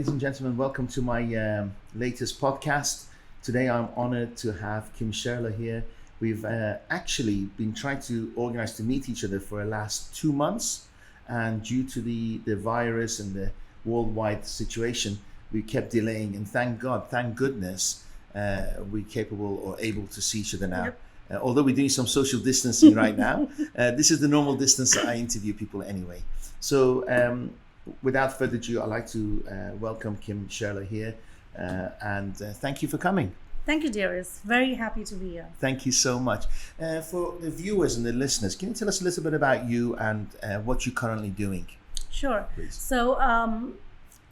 ladies and gentlemen, welcome to my latest podcast. Today I'm honored to have Kim Shelar here. We've actually been trying to organize to meet each other for the last 2 months, and due to the virus and the worldwide situation, we kept delaying, and thank goodness, we're capable or able to see each other now. Yep. Although we're doing some social distancing right now, this is the normal distance that I interview people anyway. So without further ado, I'd like to welcome Kim Shelar here, and thank you for coming. Thank you, Dariush. Very happy to be here. Thank you so much. For the viewers and the listeners, can you tell us a little bit about you and what you're currently doing? Sure. Please. So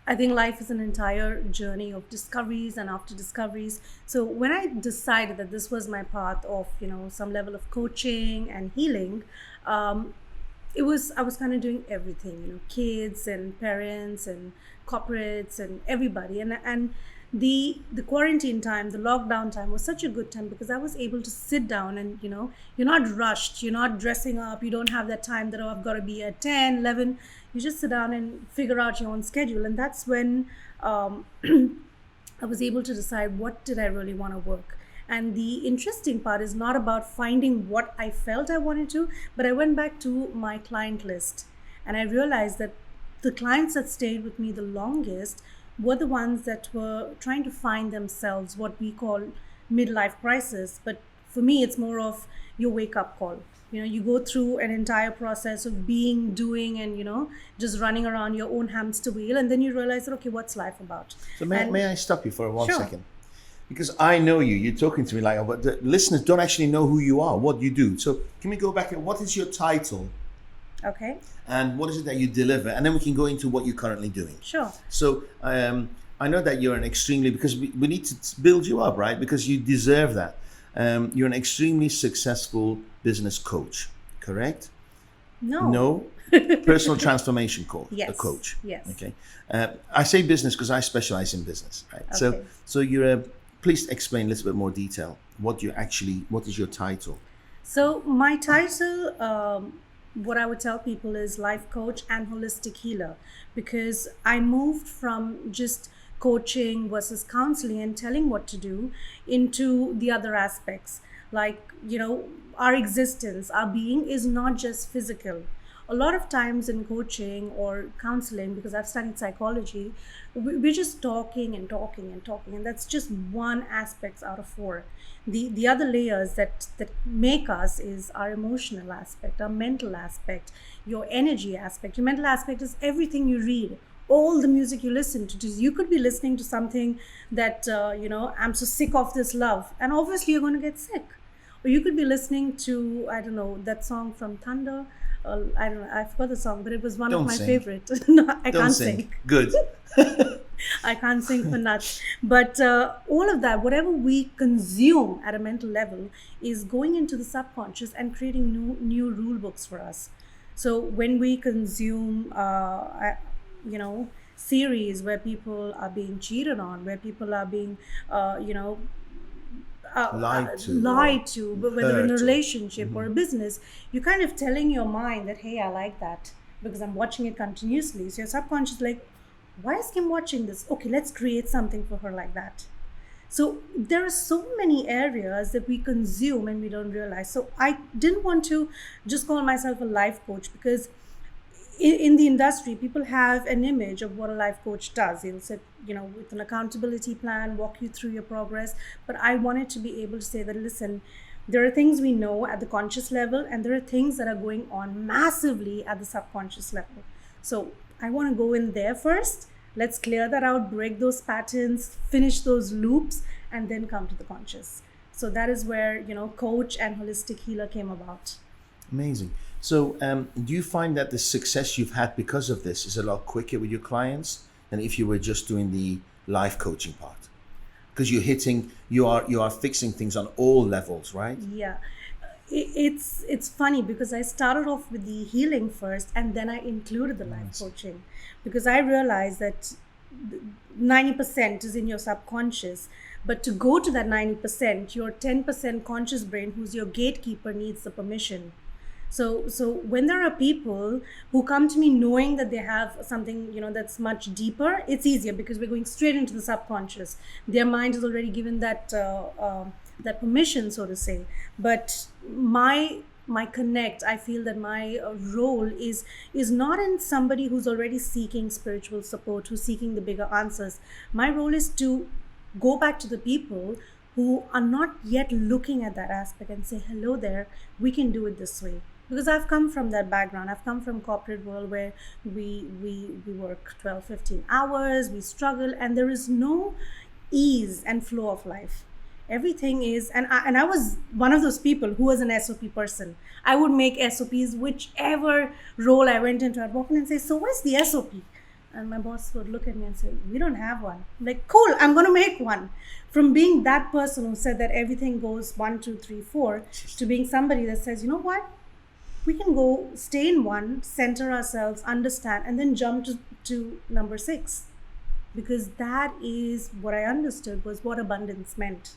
I think life is an entire journey of discoveries and after discoveries. So when I decided that this was my path of, some level of coaching and healing, I was kind of doing everything, kids and parents and corporates and everybody. And the quarantine time, the lockdown time was such a good time because I was able to sit down and, you're not rushed, you're not dressing up, you don't have that time that, I've got to be at 10, 11. You just sit down and figure out your own schedule. And that's when I was able to decide what did I really want to work. And the interesting part is not about finding what I felt I wanted to, but I went back to my client list and I realized that the clients that stayed with me the longest were the ones that were trying to find themselves, what we call midlife crisis. But for me, it's more of your wake up call. You go through an entire process of being, doing, and, just running around your own hamster wheel. And then you realize that, okay, what's life about? So may I stop you for one Sure. second? Because I know you're talking to me like, but the listeners don't actually know who you are, what you do. So can we go back and what is your title? Okay. And what is it that you deliver? And then we can go into what you're currently doing. Sure. So I know that you're an extremely, because we need to build you up, right? Because you deserve that. You're an extremely successful business coach, correct? No. Personal transformation coach. Yes. A coach. Yes. Okay. I say business because I specialize in business, right? Okay. So you're a, please explain a little bit more detail. What is your title? So my title, what I would tell people is life coach and holistic healer, because I moved from just coaching versus counseling and telling what to do into the other aspects. Like, our existence, our being is not just physical. A lot of times in coaching or counseling, because I've studied psychology, we're just talking and talking and talking, and that's just one aspect out of 4. The other layers that make us is our emotional aspect, our mental aspect, your energy aspect. Your mental aspect is everything you read, all the music you listen to. You could be listening to something that, I'm so sick of this love, and obviously you're going to get sick. Or you could be listening to, I don't know, that song from Thunder. I don't know, I forgot the song, but it was one of my favorite. No, I can't sing. Good. I can't sing for nuts. But all of that, whatever we consume at a mental level, is going into the subconscious and creating new rule books for us. So when we consume, series where people are being cheated on, where people are being, lied to, but whether in a relationship or a business, you're kind of telling your mind that, hey, I like that because I'm watching it continuously. So your subconscious is like, why is Kim watching this? Okay, let's create something for her like that. So there are so many areas that we consume and we don't realize. So I didn't want to just call myself a life coach, because in the industry, people have an image of what a life coach does. They'll sit, with an accountability plan, walk you through your progress. But I wanted to be able to say that, listen, there are things we know at the conscious level, and there are things that are going on massively at the subconscious level. So I want to go in there first. Let's clear that out, break those patterns, finish those loops, and then come to the conscious. So that is where, coach and holistic healer came about. Amazing. So do you find that the success you've had because of this is a lot quicker with your clients than if you were just doing the life coaching part? Because you are fixing things on all levels, right? Yeah. It's funny because I started off with the healing first, and then I included the life coaching, because I realized that 90% is in your subconscious. But to go to that 90%, your 10% conscious brain, who's your gatekeeper, needs the permission. So when there are people who come to me knowing that they have something, that's much deeper, it's easier because we're going straight into the subconscious. Their mind is already given that permission, so to say. But my connect, I feel that my role is not in somebody who's already seeking spiritual support, who's seeking the bigger answers. My role is to go back to the people who are not yet looking at that aspect and say, hello there, we can do it this way. Because I've come from that background. I've come from corporate world where we work 12, 15 hours, we struggle, and there is no ease and flow of life. Everything is, and I was one of those people who was an SOP person. I would make SOPs, whichever role I went into. I'd walk in and say, so what's the SOP? And my boss would look at me and say, we don't have one. I'm like, cool, I'm going to make one. From being that person who said that everything goes 1, 2, 3, 4, to being somebody that says, you know what? We can go stay in one, center ourselves, understand, and then jump to number 6. Because that is what I understood was what abundance meant.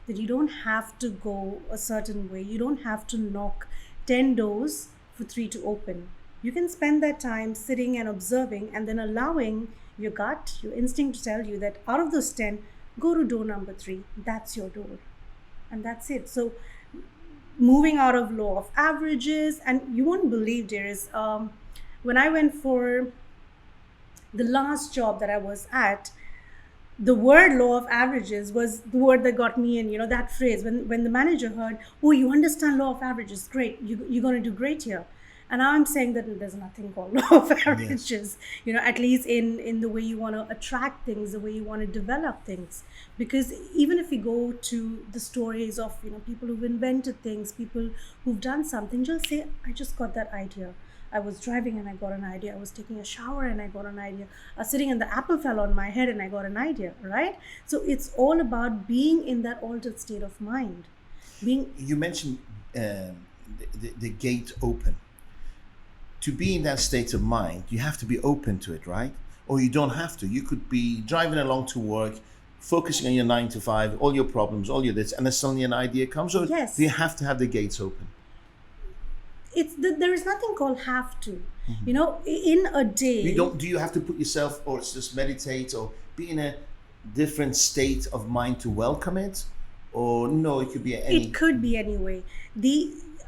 That you don't have to go a certain way. You don't have to knock 10 doors for 3 to open. You can spend that time sitting and observing and then allowing your gut, your instinct to tell you that out of those 10, go to door number 3. That's your door. And that's it. So moving out of law of averages, and you won't believe, Dariush, when I went for the last job that I was at, the word law of averages was the word that got me in, that phrase. When the manager heard, oh, you understand law of averages, great, you're going to do great here. And now I'm saying that there's nothing called law of averages, yes. At least in the way you want to attract things, the way you want to develop things. Because even if we go to the stories of, people who've invented things, people who've done something, just say, I just got that idea. I was driving and I got an idea. I was taking a shower and I got an idea. I was sitting and the apple fell on my head and I got an idea, right? So it's all about being in that altered state of mind. You mentioned the gate open. To be in that state of mind, you have to be open to it, right? Or you don't have to. You could be driving along to work, focusing on your 9 to 5, all your problems, all your this, and then suddenly an idea comes. Or yes. Do you have to have the gates open? There is nothing called have to. Mm-hmm. In a day. Do you have to put yourself, or just meditate, or be in a different state of mind to welcome it? Or no, it could be any. It could be any way.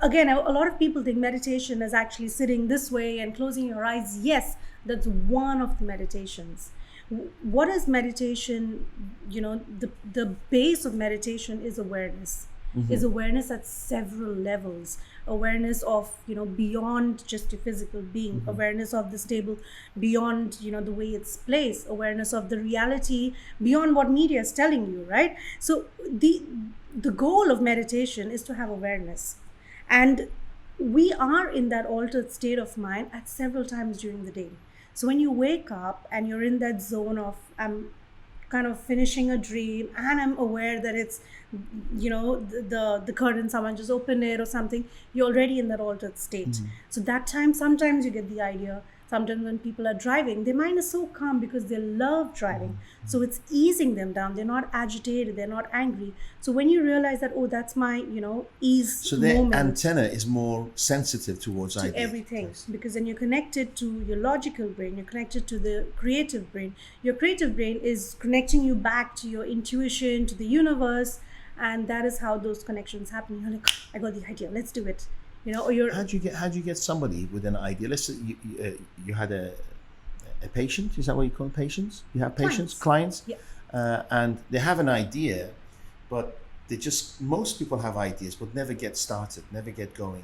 Again, a lot of people think meditation is actually sitting this way and closing your eyes. Yes, that's one of the meditations. What is meditation? The base of meditation is awareness. Mm-hmm. Is awareness at several levels. Awareness of, beyond just your physical being. Mm-hmm. Awareness of the stable beyond, the way it's placed. Awareness of the reality beyond what media is telling you, right? So the goal of meditation is to have awareness. And we are in that altered state of mind at several times during the day. So when you wake up and you're in that zone of, I'm kind of finishing a dream and I'm aware that it's, the curtain, someone just opened it or something, you're already in that altered state. Mm-hmm. So that time, sometimes you get the idea. Sometimes when people are driving, their mind is so calm because they love driving. Mm-hmm. So it's easing them down. They're not agitated. They're not angry. So when you realize that, oh, that's my, ease so their moment. Antenna is more sensitive towards to everything. Yes. Because then you're connected to your logical brain. You're connected to the creative brain. Your creative brain is connecting you back to your intuition, to the universe. And that is how those connections happen. You're like, I got the idea. Let's do it. Or you're. How do you get somebody with an idea? Let's say you had a patient. Is that what you call patients? You have patients, clients, yeah. And they have an idea, but most people have ideas, but never get started, never get going.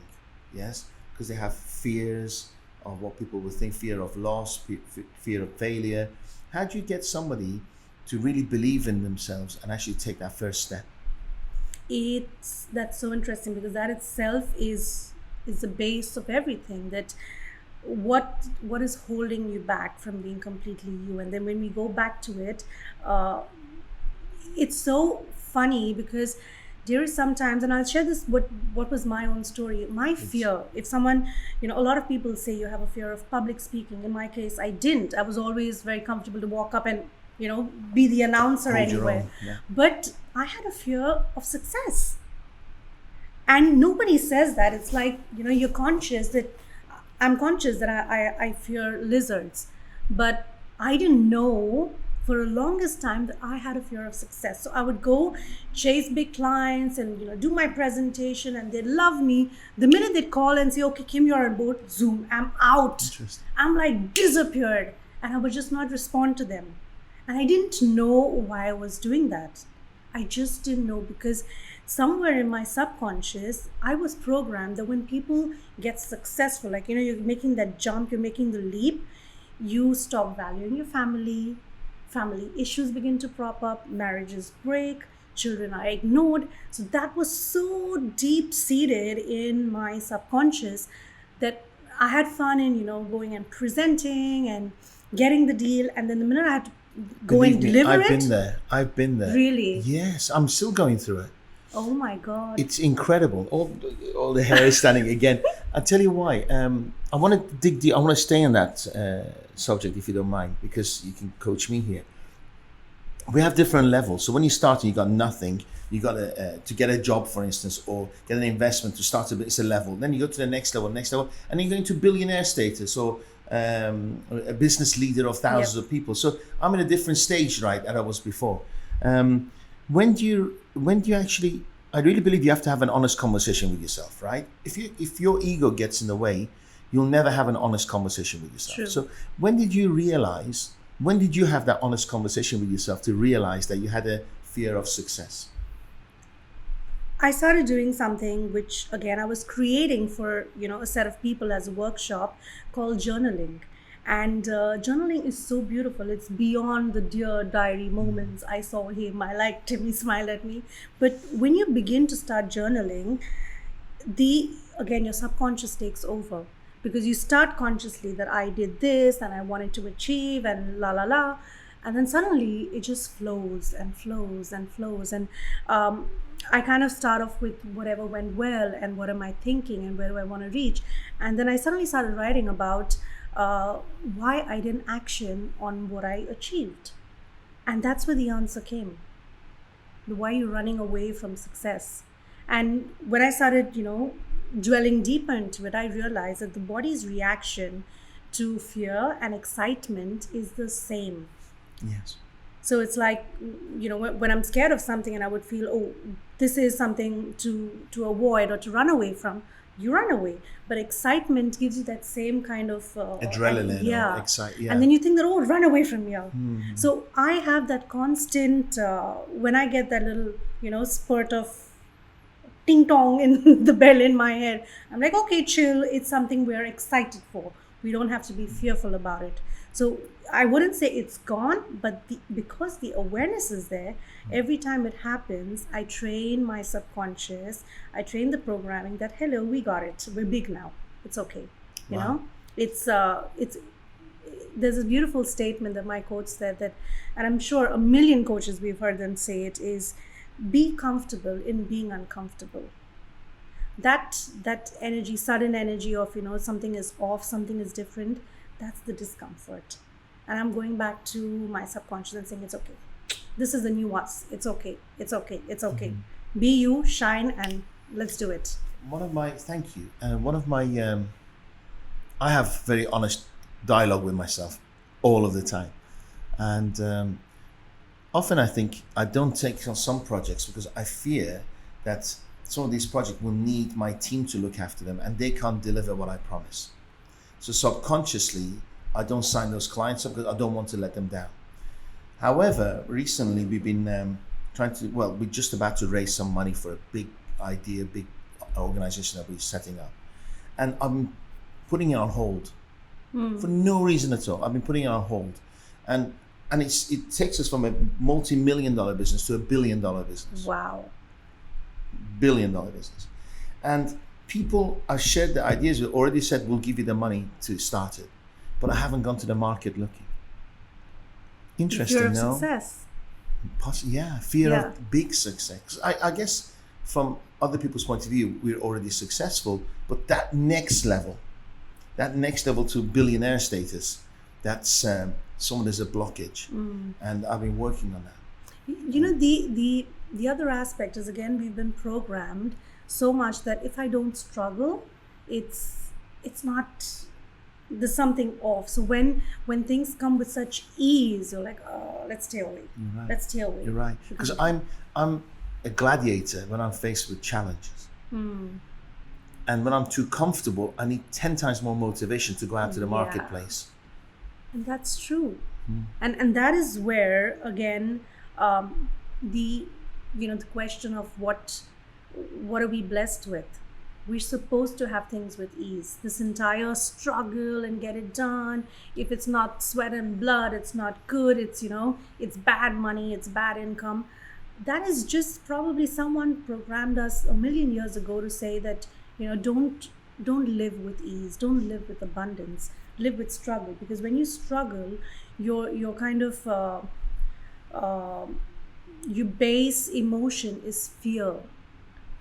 Yes, because they have fears of what people will think, fear of loss, fear of failure. How do you get somebody to really believe in themselves and actually take that first step? That's so interesting because that itself is the base of everything. That what is holding you back from being completely you. And then when we go back to it, it's so funny because there is sometimes, and I'll share this what was my own story. My fear, if someone, a lot of people say you have a fear of public speaking. In my case, I didn't. I was always very comfortable to walk up and be the announcer anywhere. Yeah. But I had a fear of success. And nobody says that. It's like, you're conscious that I'm conscious that I fear lizards. But I didn't know for the longest time that I had a fear of success. So I would go chase big clients and do my presentation, and they'd love me. The minute they'd call and say, okay, Kim, you're on board, Zoom, I'm out. Interesting. I'm like disappeared. And I would just not respond to them. And I didn't know why I was doing that. I just didn't know, because somewhere in my subconscious, I was programmed that when people get successful, like, you're making that jump, you're making the leap, you stop valuing your family issues begin to prop up, marriages break, children are ignored. So that was so deep seated in my subconscious that I had fun in, going and presenting and getting the deal. And then the minute I had to go Believe and me, deliver I've been there. Really? Yes, I'm still going through it. Oh my God. It's incredible. All the hair is standing again. I'll tell you why. I want to dig deep. I want to stay on that subject, if you don't mind, because you can coach me here. We have different levels. So when you start and you got nothing, you got to get a job, for instance, or get an investment to start it's a level. Then you go to the next level, and then you go into billionaire status, or a business leader of thousands of people. So I'm in a different stage, right, than I was before. When do you actually? I really believe you have to have an honest conversation with yourself, right? If your ego gets in the way, you'll never have an honest conversation with yourself. True. So when did you have that honest conversation with yourself to realize that you had a fear of success? I started doing something which, again, I was creating for, a set of people as a workshop called journaling. And journaling is so beautiful. It's beyond the dear diary moments. I saw him, I liked him, he smiled at me. But when you begin to start journaling, your subconscious takes over. Because you start consciously that I did this and I wanted to achieve and la la la. And then suddenly it just flows and flows and flows. And I kind of start off with whatever went well and what am I thinking and where do I want to reach. And then I suddenly started writing about why I didn't action on what I achieved. And that's where the answer came. Why you're running away from success. And when I started, dwelling deeper into it, I realized that the body's reaction to fear and excitement is the same. Yes. So it's like, when I'm scared of something and I would feel, oh, this is something to avoid or to run away from, you run away. But excitement gives you that same kind of adrenaline. Yeah. And then you think that, oh, run away from here. Mm-hmm. So I have that constant, when I get that little, spurt of ting tong in the bell in my head, I'm like, okay, chill. It's something we're excited for. We don't have to be fearful about it. So I wouldn't say it's gone, but because the awareness is there, every time it happens, I train my subconscious, I train the programming that, hello, we got it. We're big now. It's okay. You know, it's there's a beautiful statement that my coach said that, and I'm sure a million coaches we've heard them say it, is be comfortable in being uncomfortable. That energy, sudden energy of, something is off, something is different, that's the discomfort. And I'm going back to my subconscious and saying, it's okay. This is the new us. It's okay. It's okay. It's okay. Mm-hmm. Be you, shine, and let's do it. Thank you. I have very honest dialogue with myself all of the time. And often I think I don't take on some projects because I fear that some of these projects will need my team to look after them and they can't deliver what I promise. So subconsciously, I don't sign those clients up because I don't want to let them down. However, recently we've been we're just about to raise some money for a big idea, big organization that we're setting up. And I'm putting it on hold for no reason at all. I've been putting it on hold. And it takes us from a multi-million-dollar business to $1 billion business. Wow. $1 billion business. And people I've shared the ideas with already said, we'll give you the money to start it. But I haven't gone to the market looking. Interesting, fear of no? Success. Fear of big success. I guess from other people's point of view, we're already successful, but that next level to billionaire status, that's there's a blockage. And I've been working on that. The the other aspect is, again, we've been programmed so much that if I don't struggle, it's not, there's something off. So when things come with such ease, you're like, oh, let's stay away. Right. Let's stay away. You're right. Because I'm a gladiator when I'm faced with challenges. And when I'm too comfortable, I need 10 times more motivation to go out to the marketplace. And that's true. And that is where, again, the question of what are we blessed with? We're supposed to have things with ease. This entire struggle and get it done. If it's not sweat and blood, it's not good. It's, it's bad money, it's bad income. That is just probably someone programmed us a million years ago to say that, don't live with ease, don't live with abundance, live with struggle. Because when you struggle, your kind of your base emotion is fear.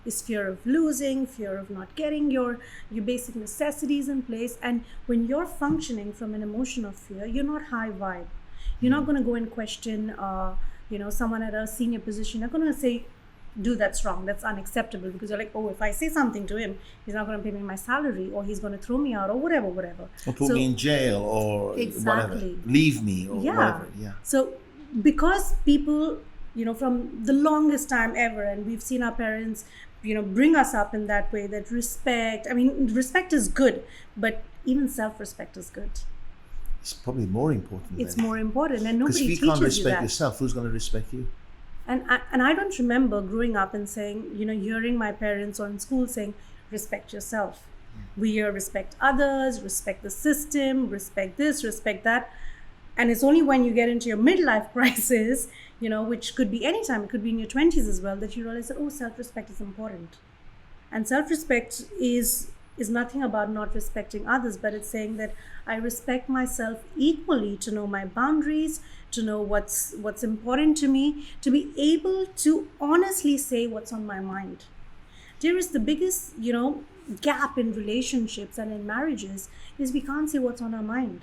Is fear of losing, fear of not getting your basic necessities in place. And when you're functioning from an emotion of fear, you're not high vibe. You're not going to go and question someone at a senior position. You're going to say, dude, that's wrong, that's unacceptable, because you're like, oh, if I say something to him, he's not going to pay me my salary, or he's going to throw me out, or whatever. Or put me in jail, or whatever. Leave me, or whatever. Yeah. So because people, from the longest time ever, and we've seen our parents, bring us up in that way, that respect, respect is good, but even self-respect is good. It's probably more important. It's more important, and nobody teaches you that. Because if you can't respect yourself, who's going to respect you? And I don't remember growing up and saying, hearing my parents or in school saying, respect yourself. We hear respect others, respect the system, respect this, respect that. And it's only when you get into your midlife crisis, which could be any time, it could be in your 20s as well, that you realize that, oh, self-respect is important. And self-respect is nothing about not respecting others, but it's saying that I respect myself equally, to know my boundaries, to know what's important to me, to be able to honestly say what's on my mind. There is the biggest, gap in relationships and in marriages is we can't say what's on our mind.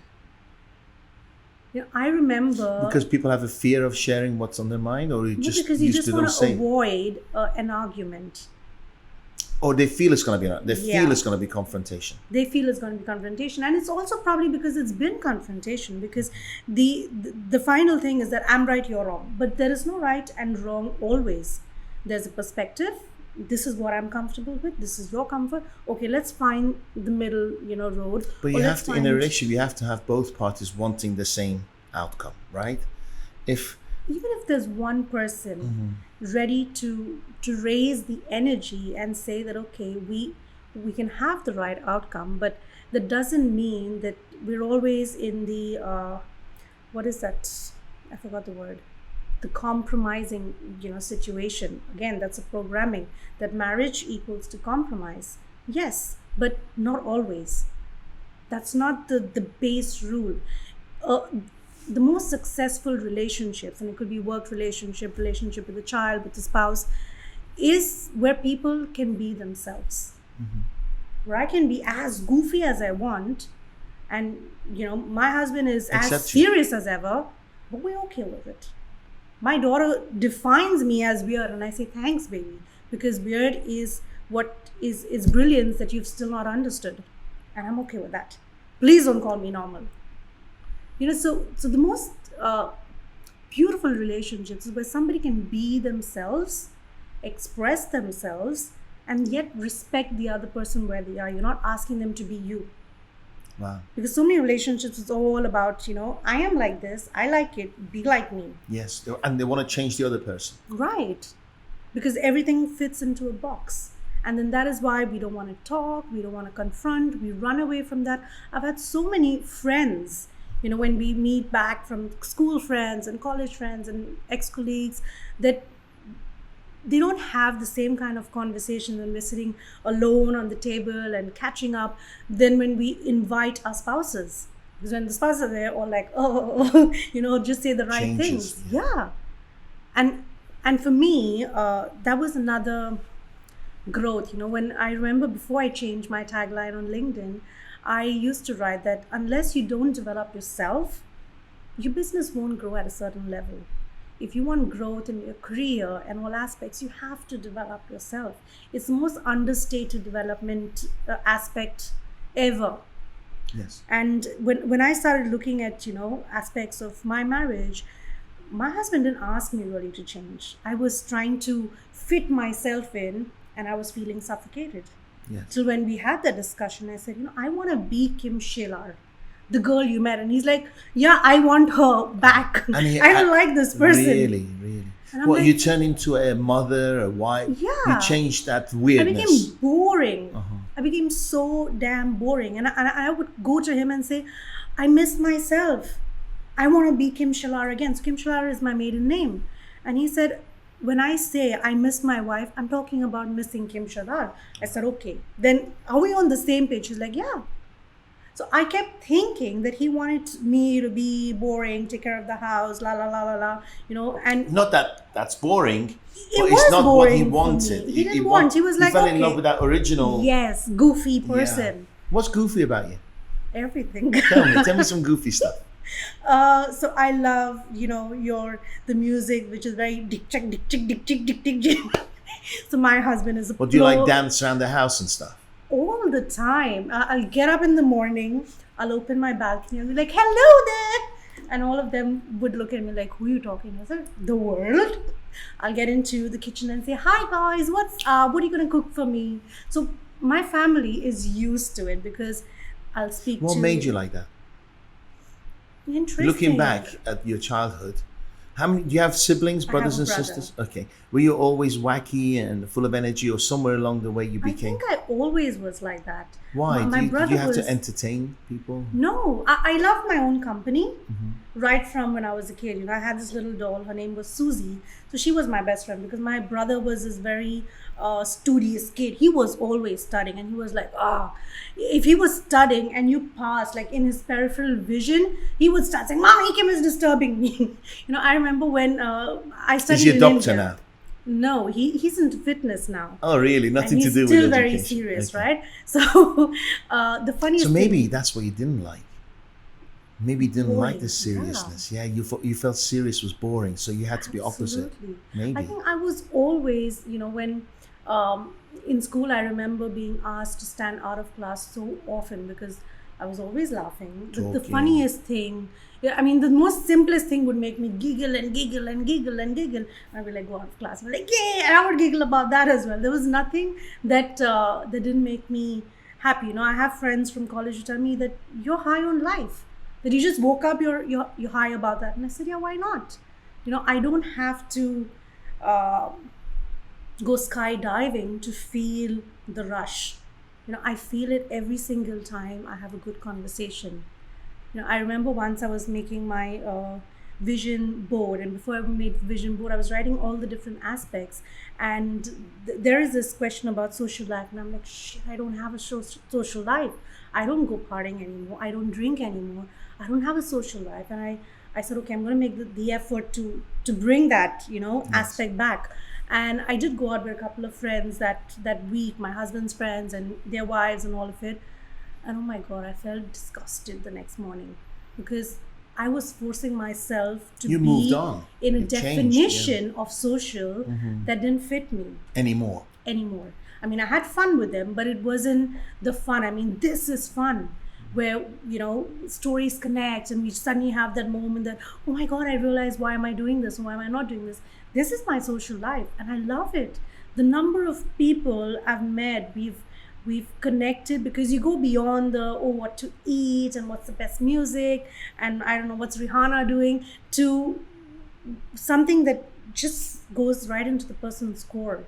I remember, because people have a fear of sharing what's on their mind, or because you just want to avoid an argument. Or they feel it's going to be it's going to be confrontation. They feel it's going to be confrontation, and it's also probably because it's been confrontation. Because the final thing is that I'm right, you're wrong, but there is no right and wrong always. There's a perspective. This is what I'm comfortable with. This is your comfort. Okay, let's find the middle, road. But you have to, in a relationship, you have to have both parties wanting the same outcome, right? Even if there's one person ready to raise the energy and say that, okay, we can have the right outcome, but that doesn't mean that we're always in the what is that? I forgot the word. The compromising, situation. Again, that's a programming that marriage equals to compromise. Yes, but not always. That's not the base rule. The most successful relationships, and it could be work relationship with a child, with a spouse, is where people can be themselves. Where I can be as goofy as I want, and my husband is as serious as ever, but we're okay with it. My daughter defines me as weird, and I say, thanks, baby, because weird is what is brilliance that you've still not understood, and I'm okay with that. Please don't call me normal. So the most beautiful relationships is where somebody can be themselves, express themselves, and yet respect the other person where they are. You're not asking them to be you. Wow. Because so many relationships is all about, I am like this, I like it, be like me. Yes, and they want to change the other person. Right. Because everything fits into a box. And then that is why we don't want to talk, we don't want to confront, we run away from that. I've had so many friends, when we meet back from school friends and college friends and ex-colleagues, that they don't have the same kind of conversation when we're sitting alone on the table and catching up than when we invite our spouses. Because when the spouses are there, all like, just say the right things. Yeah. And for me, that was another growth. When I remember before I changed my tagline on LinkedIn, I used to write that unless you don't develop yourself, your business won't grow at a certain level. if you want growth in your career and all aspects, you have to develop yourself. It's the most understated development aspect ever. Yes. And when I started looking at, aspects of my marriage, my husband didn't ask me really to change. I was trying to fit myself in, and I was feeling suffocated. Yes. So when we had that discussion, I said, I want to be Kim Shelar, the girl you met. And he's like, yeah, I want her back. I don't like this person. Really? And I'm Well, like, you turn into a mother, a wife. Yeah. You changed that I weirdness. became boring. I became so damn boring. And I would go to him and say, I miss myself. I want to be Kim Shelar again. So Kim Shelar is my maiden name. And he said, when I say I miss my wife, I'm talking about missing Kim Shelar. I said, okay. Then are we on the same page? He's like, yeah. So I kept thinking that he wanted me to be boring, take care of the house, la la la la la, and Not that that's boring, it but was it's not what he boring for wanted. me. He didn't want. He was like, fell in okay. love with that original. Yes, goofy Yeah. person. What's goofy about you? Everything. Tell me some goofy stuff. So I love, the music, which is very dick chick, dick chick, dick chick, dick chick. So my husband is a Or do you like pro- dance around the house and stuff? all the time. I'll get up in the morning, I'll open my balcony and be like, hello there. And all of them would look at me like, who are you talking to? I said, the world. I'll get into the kitchen and say, hi guys, what's up? What are you going to cook for me? So my family is used to it because I'll speak What to... made you like that? Interesting. Looking back at your childhood, how many do you have siblings, I brothers have and a brother. sisters? Okay. Were you always wacky and full of energy, or somewhere along the way you I became? think I always was like that. Why? My Did brother you have was... to entertain people? No, I love my own company Mm-hmm. right from when I was a kid. I had this little doll. Her name was Soudi. So she was my best friend because my brother was this very studious kid. He was always studying, and he was like, if he was studying and you passed, like in his peripheral vision, he would start saying, Mommy, Kim is disturbing me. I remember when I studied Is he a in doctor India. now? No, he's into fitness now. Oh, really? Nothing And to he's do with still education. very serious, Okay. right? So the funniest So maybe thing, that's what you didn't like. Maybe you didn't like the Boring, seriousness. Yeah, you felt serious was boring, so you had to be opposite. Absolutely. Maybe. I think I was always, when in school, I remember being asked to stand out of class so often because I was always laughing. The Talking. funniest thing, the most simplest thing would make me giggle and giggle and giggle and giggle. And I'd be like, go out of class. I'd be like, yeah, and I would giggle about that as well. There was nothing that that didn't make me happy. I have friends from college who tell me that you're high on life. That you just woke up, you're high about that. And I said, yeah, why not? I don't have to go skydiving to feel the rush. I feel it every single time I have a good conversation. I remember once I was making my vision board, and before I made the vision board, I was writing all the different aspects. And there is this question about social life, and I'm like, shit, I don't have a social life. I don't go partying anymore. I don't drink anymore. I don't have a social life. And I said, okay, I'm going to make the effort to bring that, aspect back. And I did go out with a couple of friends that week, my husband's friends and their wives and all of it. And oh my God, I felt disgusted the next morning because I was forcing myself to You be moved on. in a You changed, definition of social that didn't fit me Anymore. I had fun with them, but it wasn't the fun. This is fun where, stories connect and we suddenly have that moment that, oh my God, I realize, why am I doing this? Why am I not doing this? This is my social life and I love it. The number of people I've met, we've connected because you go beyond the, what to eat and what's the best music and I don't know what's Rihanna doing, to something that just goes right into the person's core.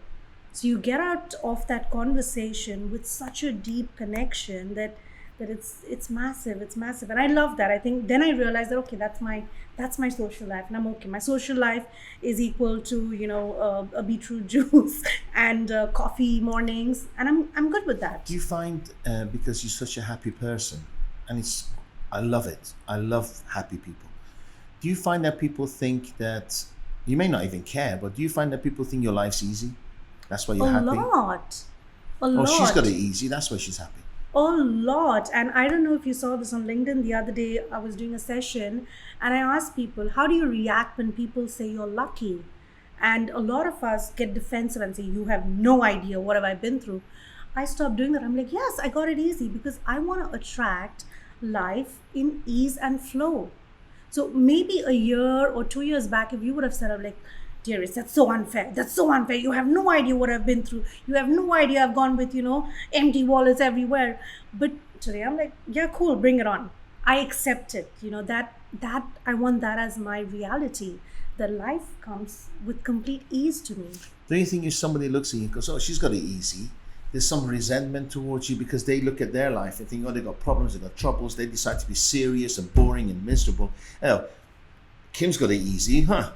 So you get out of that conversation with such a deep connection that it's massive. And I love that. I think then I realized that, okay, that's my social life, and I'm okay. My social life is equal to a beetroot juice and coffee mornings, and I'm good with that. Do you find because you're such a happy person, and I love it. I love happy people. Do you find that people think that you may not even care, but do you find that people think your life's easy? That's why you're happy. A lot. Oh, she's got it easy. That's why she's happy. A lot. And I don't know if you saw this on LinkedIn the other day. I was doing a session and I asked people, how do you react when people say you're lucky? And a lot of us get defensive and say, you have no idea what have I been through. I stopped doing that. I'm like, yes, I got it easy because I want to attract life in ease and flow. So maybe a year or 2 years back, if you would have said, I'm like, Dariush, that's so unfair. That's so unfair. You have no idea what I've been through. You have no idea I've gone with, empty wallets everywhere. But today I'm like, yeah, cool, bring it on. I accept it. That I want that as my reality. That life comes with complete ease to me. Don't you think if somebody looks at you and goes, oh, she's got it easy, there's some resentment towards you because they look at their life and think, oh, they've got problems, they've got troubles, they decide to be serious and boring and miserable. Oh, Kim's got it easy, huh?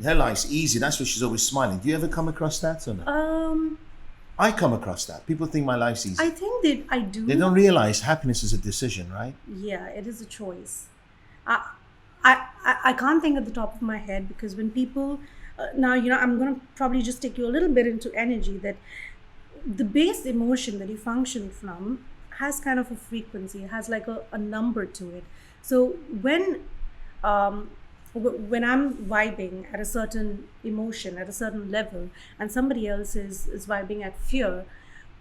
Her life's easy, that's why she's always smiling. Do you ever come across that or no? I come across that. People think my life's easy. I think that I do. They don't realize happiness is a decision, right? Yeah, it is a choice. I can't think at the top of my head because when people, now, I'm going to probably just take you a little bit into energy, that the base emotion that you function from has kind of a frequency, it has like a number to it. So when I'm vibing at a certain emotion, at a certain level, and somebody else is vibing at fear,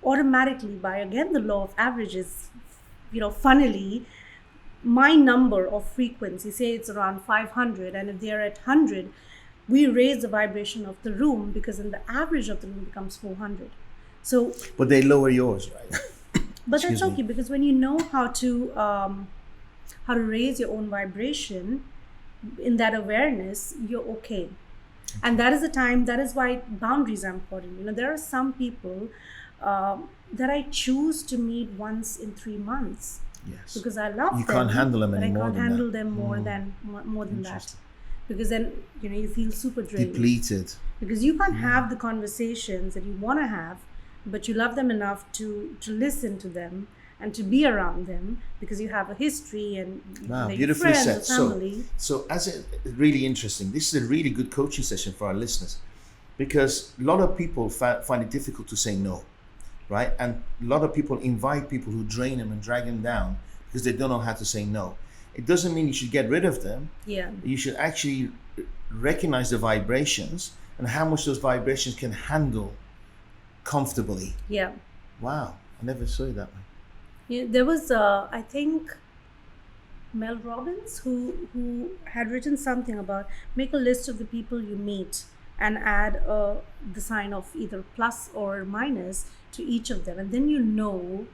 automatically by, again, the law of averages, funnily, my number of frequency, say it's around 500, and if they're at 100, we raise the vibration of the room because then the average of the room becomes 400. So, but they lower yours, right? But that's okay because when you know how to raise your own vibration in that awareness, you're okay. And that is the time. That is why boundaries are important. There are some people that I choose to meet once in 3 months. Yes. Because I love them. You can't handle them but anymore. I can't handle them more than that. Because then you feel super drained. Depleted. Because you can't have the conversations that you want to have, but you love them enough to listen to them and to be around them because you have a history and beautifully friends, said. family. So really interesting. This is a really good coaching session for our listeners because a lot of people find it difficult to say no, right? And a lot of people invite people who drain them and drag them down because they don't know how to say no. It doesn't mean you should get rid of them. Yeah. You should actually recognize the vibrations and how much those vibrations can handle comfortably. Yeah. Wow, I never saw it that way. Yeah, there was I think Mel Robbins who had written something about make a list of the people you meet and add the sign of either plus or minus to each of them, and then you know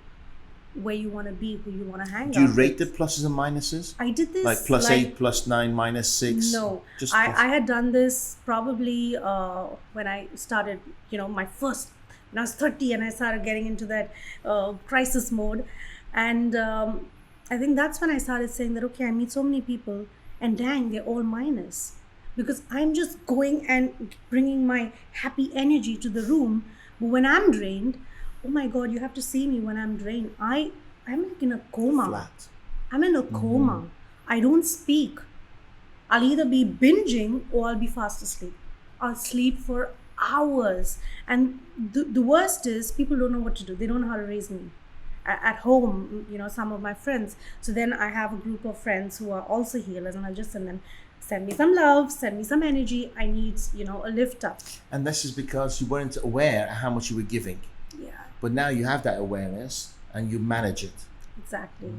where you want to be, who you want to hang out. Do you rate the pluses and minuses? I did this like plus 8, plus 9, minus 6? No, just I had done this probably when I started, my first, when I was 30 and I started getting into that crisis mode. And I think that's when I started saying that, okay, I meet so many people and dang, they're all minus. Because I'm just going and bringing my happy energy to the room. But when I'm drained, oh my God, you have to see me when I'm drained. I'm like in a coma. Flat. I'm in a coma. I don't speak. I'll either be binging or I'll be fast asleep. I'll sleep for hours. And the worst is people don't know what to do. They don't know how to raise me. At home, some of my friends. So then I have a group of friends who are also healers, and I'll just send them, send me some love, send me some energy. I need, a lift up. And this is because you weren't aware how much you were giving. Yeah. But now you have that awareness and you manage it. Exactly.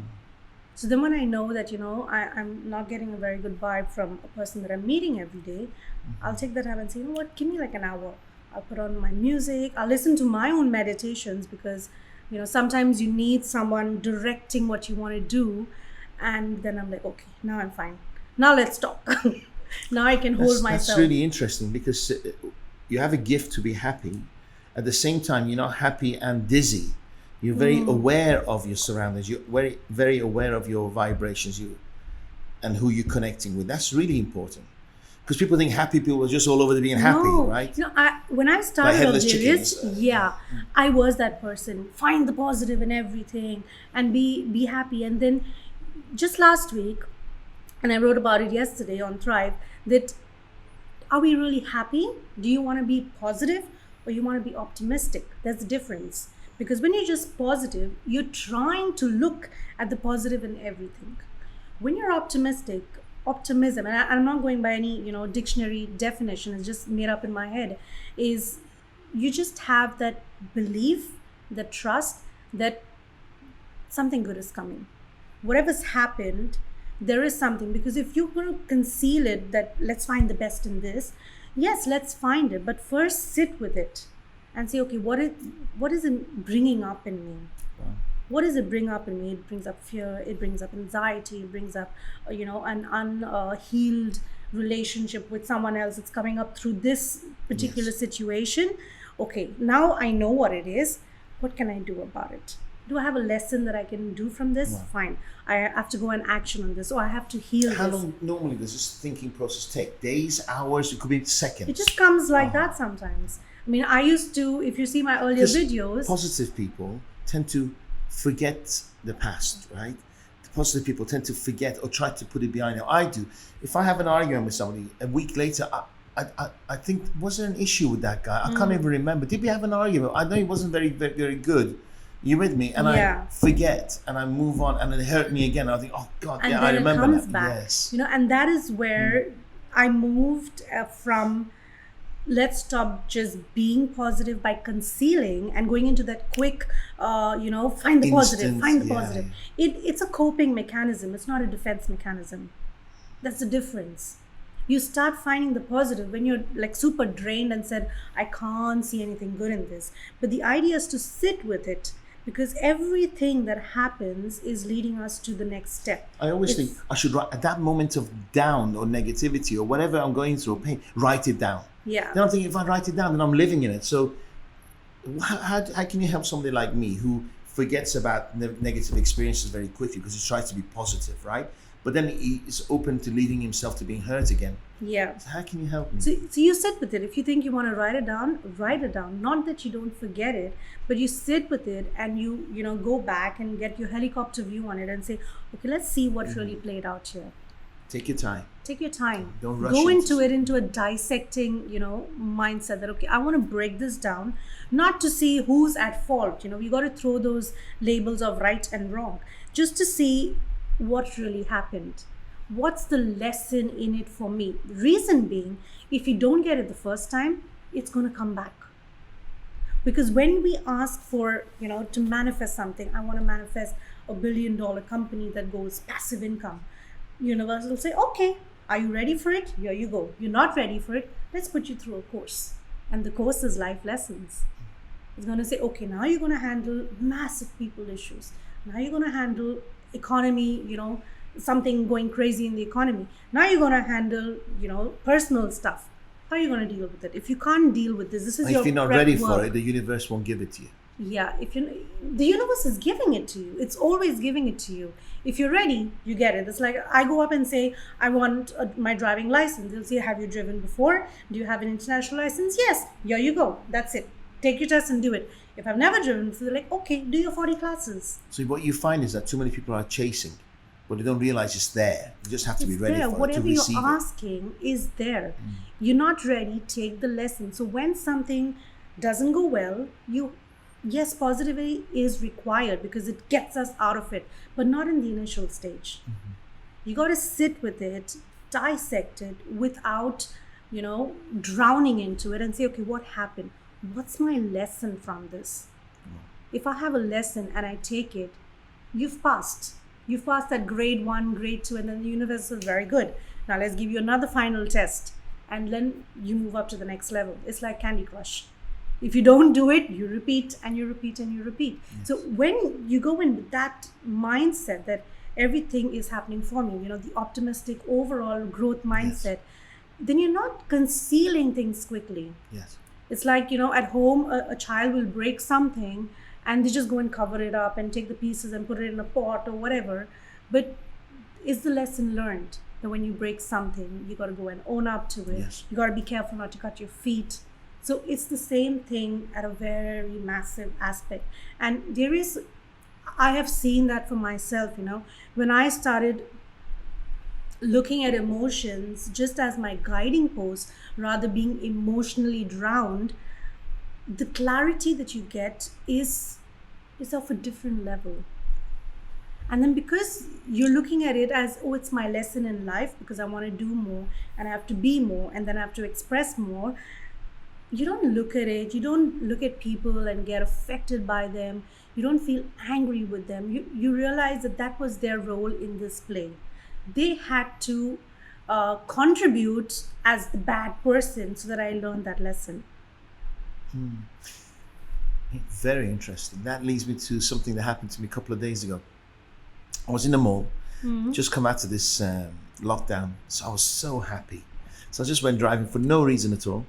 So then when I know that, I'm not getting a very good vibe from a person that I'm meeting every day, I'll take the time and say, you know what, give me like an hour. I'll put on my music. I'll listen to my own meditations because, sometimes you need someone directing what you want to do. And then I'm like, okay, now I'm fine. Now let's talk. Now I can hold myself. That's really interesting because you have a gift to be happy. At the same time, you're not happy and dizzy. You're very aware of your surroundings. You're very, very aware of your vibrations and who you're connecting with. That's really important. Because people think happy people are just all over being happy, right? When I started Like on headless this, chickens. I was that person. Find the positive in everything and be happy. And then just last week, and I wrote about it yesterday on Thrive, that are we really happy? Do you want to be positive or you want to be optimistic? There's a difference. Because when you're just positive, you're trying to look at the positive in everything. When you're optimistic, optimism, and I'm not going by any, dictionary definition, it's just made up in my head, is you just have that belief, that trust that something good is coming. Whatever's happened, there is something. Because if you're going to conceal it, that let's find the best in this, yes, let's find it, but first sit with it and say, okay, what is it bringing up in me? Wow. What does it bring up in me? It brings up fear, it brings up anxiety, it brings up an unhealed relationship with someone else. It's coming up through this particular situation. Okay, now I know what it is. What can I do about it? Do I have a lesson that I can do from this? Wow. Fine. I have to go and action on this, or I have to heal How this. long normally does this thinking process take? Days, hours? It could be seconds. It just comes like that sometimes. I mean, I used to, if you see my earlier 'Cause videos, positive people tend to forget the past, right? The positive people tend to forget or try to put it behind them. I do. If I have an argument with somebody, a week later, I think, was there an issue with that guy? I can't even remember. Did we have an argument? I know it wasn't very, very, very good. You with me? And I forget and I move on, and it hurt me again. I think, oh God, and yeah, then I remember it comes that. back. Yes. And that is where I moved from let's stop just being positive by concealing and going into that quick find the positive, find the positive. It's a coping mechanism. It's not a defense mechanism. That's the difference. You start finding the positive when you're like super drained and said, I can't see anything good in this. But the idea is to sit with it, because everything that happens is leading us to the next step. I always think I should write at that moment of down or negativity or whatever I'm going through, or pain, write it down. Yeah. Then I'm thinking, if I write it down, then I'm living in it. So how can you help somebody like me who forgets about negative experiences very quickly because he tries to be positive, right? But then he is open to leading himself to being hurt again. Yeah. So how can you help me? So you sit with it. If you think you want to write it down, write it down. Not that you don't forget it, but you sit with it and you go back and get your helicopter view on it and say, okay, let's see what really played out here. Take your time. Take your time. Don't rush Go into into a dissecting, mindset that, okay, I want to break this down, not to see who's at fault. You got to throw those labels of right and wrong, just to see what really happened. What's the lesson in it for me? Reason being, if you don't get it the first time, it's going to come back. Because when we ask for, to manifest something, I want to manifest $1 billion company that goes passive income. Universe will say, okay, are you ready for it? Here you go. You're not ready for it. Let's put you through a course. And the course is life lessons. It's going to say, okay, now you're going to handle massive people issues. Now you're going to handle economy, something going crazy in the economy. Now you're going to handle, personal stuff. How are you going to deal with it? If you can't deal with this is your if you're not ready for it, the universe won't give it to you. Yeah, the universe is giving it to you. It's always giving it to you. If you're ready, you get it. It's like I go up and say, I want my driving license. They'll say, have you driven before? Do you have an international license? Yes. Here you go. That's it. Take your test and do it. If I've never driven before, they're like, okay, do your 40 classes. So what you find is that too many people are chasing, but they don't realize it's there. You just have to be ready for it, to whatever receive you're it. asking is there. You're not ready, take the lesson. So when something doesn't go well, yes, positivity is required because it gets us out of it, but not in the initial stage. You got to sit with it, dissect it without, drowning into it and say, okay, what happened? What's my lesson from this? If I have a lesson and I take it, you've passed. You've passed that grade 1, grade 2, and then the universe is very good. Now let's give you another final test. And then you move up to the next level. It's like Candy Crush. If you don't do it, you repeat and you repeat and you repeat. Yes. So when you go in with that mindset that everything is happening for me, the optimistic overall growth mindset, then you're not concealing things quickly. Yes. It's like, at home, a child will break something and they just go and cover it up and take the pieces and put it in a pot or whatever. But is the lesson learned that when you break something, you got to go and own up to it? Yes. You got to be careful not to cut your feet. So it's the same thing at a very massive aspect. And I have seen that for myself, when I started looking at emotions just as my guiding post, rather being emotionally drowned, the clarity that you get is is of a different level. And then because you're looking at it as, oh, it's my lesson in life because I want to do more and I have to be more and then I have to express more, you don't look at it, you don't look at people and get affected by them, you don't feel angry with them. You realize that that was their role in this play. They had to contribute as the bad person so that I learned that lesson. Very interesting. That leads me to something that happened to me a couple of days ago. I was in the mall, just come out of this lockdown, so I was so happy. So I just went driving for no reason at all,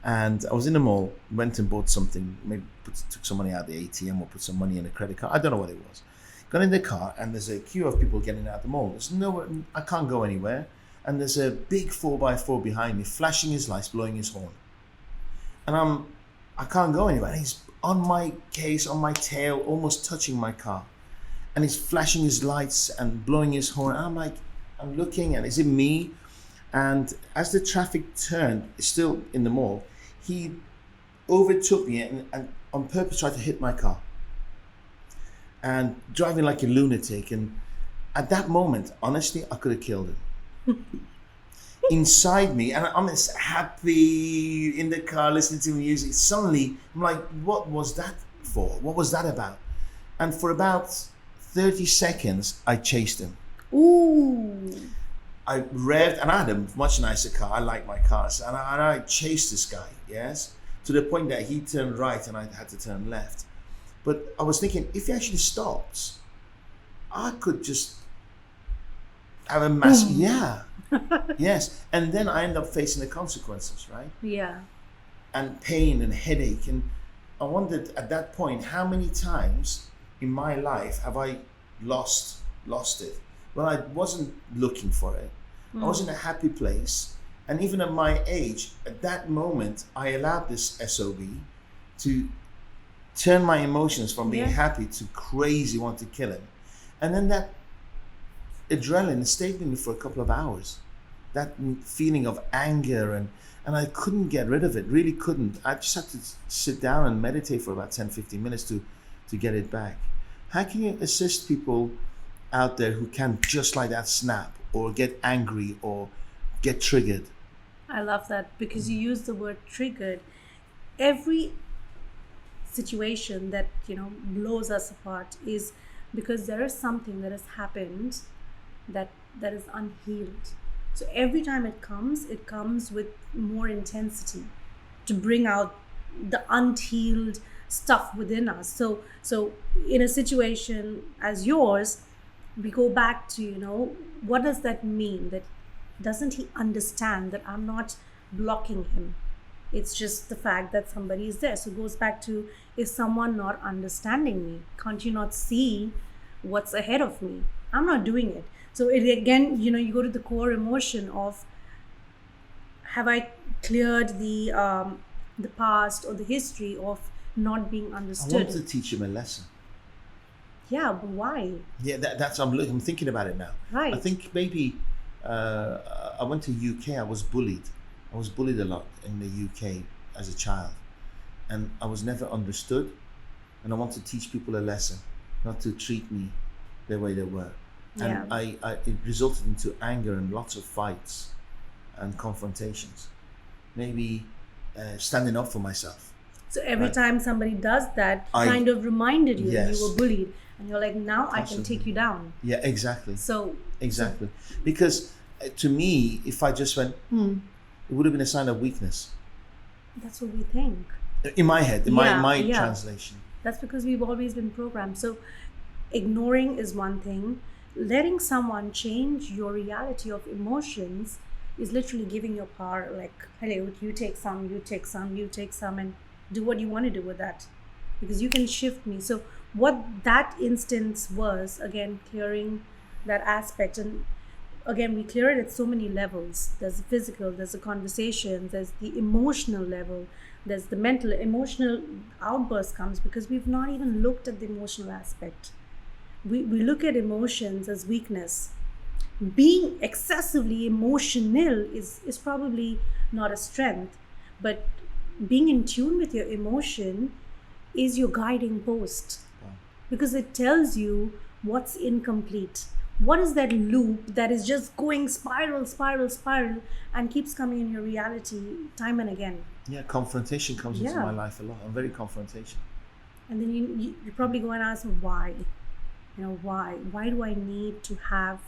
and I was in the mall, went and bought something, maybe took some money out of the ATM or put some money in a credit card, I don't know what it was. Got in the car and there's a queue of people getting out of the mall. There's nowhere, I can't go anywhere, and there's a big 4x4 behind me, flashing his lights, blowing his horn. And I can't go anywhere, and he's on my case, on my tail, almost touching my car. And he's flashing his lights and blowing his horn. And I'm like, I'm looking, and is it me? And as the traffic turned, still in the mall, he overtook me and on purpose tried to hit my car. And driving like a lunatic. And at that moment, honestly, I could have killed him. Inside me, and I'm just happy in the car listening to music. Suddenly, I'm like, what was that for? What was that about? And for about 30 seconds, I chased him. Ooh. I revved, and I had a much nicer car. I like my cars. And I chased this guy, yes, to the point that he turned right and I had to turn left. But I was thinking, if he actually stops, I could just have a massive, yeah. Yes. And then I end up facing the consequences, right? Yeah. And pain and headache. And I wondered at that point, how many times in my life have I lost it? Well, I wasn't looking for it. I was in a happy place. And even at my age, at that moment, I allowed this SOB to turn my emotions from being happy to crazy, want to kill him. And then that adrenaline stayed with me for a couple of hours. That feeling of anger, and I couldn't get rid of it, really couldn't. I just had to sit down and meditate for about 10, 15 minutes to get it back. How can you assist people out there who can just like that snap or get angry or get triggered? I love that because you use the word triggered. Every situation that blows us apart is because there is something that has happened that is unhealed. So every time it comes with more intensity to bring out the unhealed stuff within us. So in a situation as yours, we go back to, what does that mean? That doesn't he understand that I'm not blocking him? It's just the fact that somebody is there. So it goes back to, is someone not understanding me? Can't you not see what's ahead of me? I'm not doing it. So it again, you go to the core emotion of, have I cleared the past or the history of not being understood? I wanted to teach him a lesson. Yeah, but why? Yeah, that's I'm thinking about it now. Right. I think maybe I went to UK. I was bullied a lot in the UK as a child, and I was never understood. And I want to teach people a lesson, not to treat me the way they were. And it resulted into anger and lots of fights and confrontations. Maybe standing up for myself. So every time somebody does that, kind of reminded you that you were bullied, and you're like, now I can take you down. Yeah, exactly. Exactly. Because to me, if I just went, it would have been a sign of weakness. That's what we think. In my head, in my translation. That's because we've always been programmed. So ignoring is one thing. Letting someone change your reality of emotions is literally giving your power, like, hello, you take some, you take some, you take some, and do what you want to do with that, because you can shift me. So what that instance was, again, clearing that aspect. And again, we clear it at so many levels. There's the physical, there's the conversation, there's the emotional level, there's the mental. Emotional outburst comes because we've not even looked at the emotional aspect. We look at emotions as weakness. Being excessively emotional is probably not a strength, but being in tune with your emotion is your guiding post. because it tells you what's incomplete. What is that loop that is just going spiral, and keeps coming in your reality time and again? Yeah, confrontation comes into Yeah. my life a lot. I'm very confrontational. And then you probably go and ask why. Why? Why do I need to have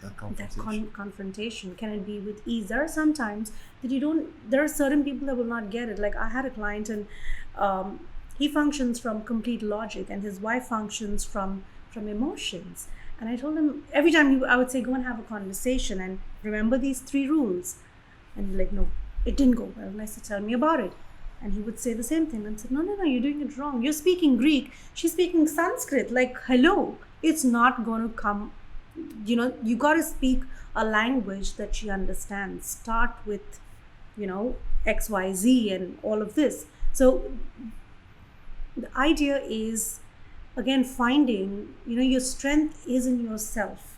That that confrontation. confrontation? Can it be with ease? There are sometimes that you don't. There are certain people that will not get it. Like I had a client, and he functions from complete logic, and his wife functions from emotions. And I told him every time I would say, go and have a conversation and remember these 3 rules. And he's like, no, it didn't go well. And I said, tell me about it. And he would say the same thing. And I said, no, you're doing it wrong. You're speaking Greek. She's speaking Sanskrit. Like, hello, it's not going to come. You got to speak a language that she understands. Start with, X, Y, Z and all of this. So the idea is, again, finding, your strength is in yourself.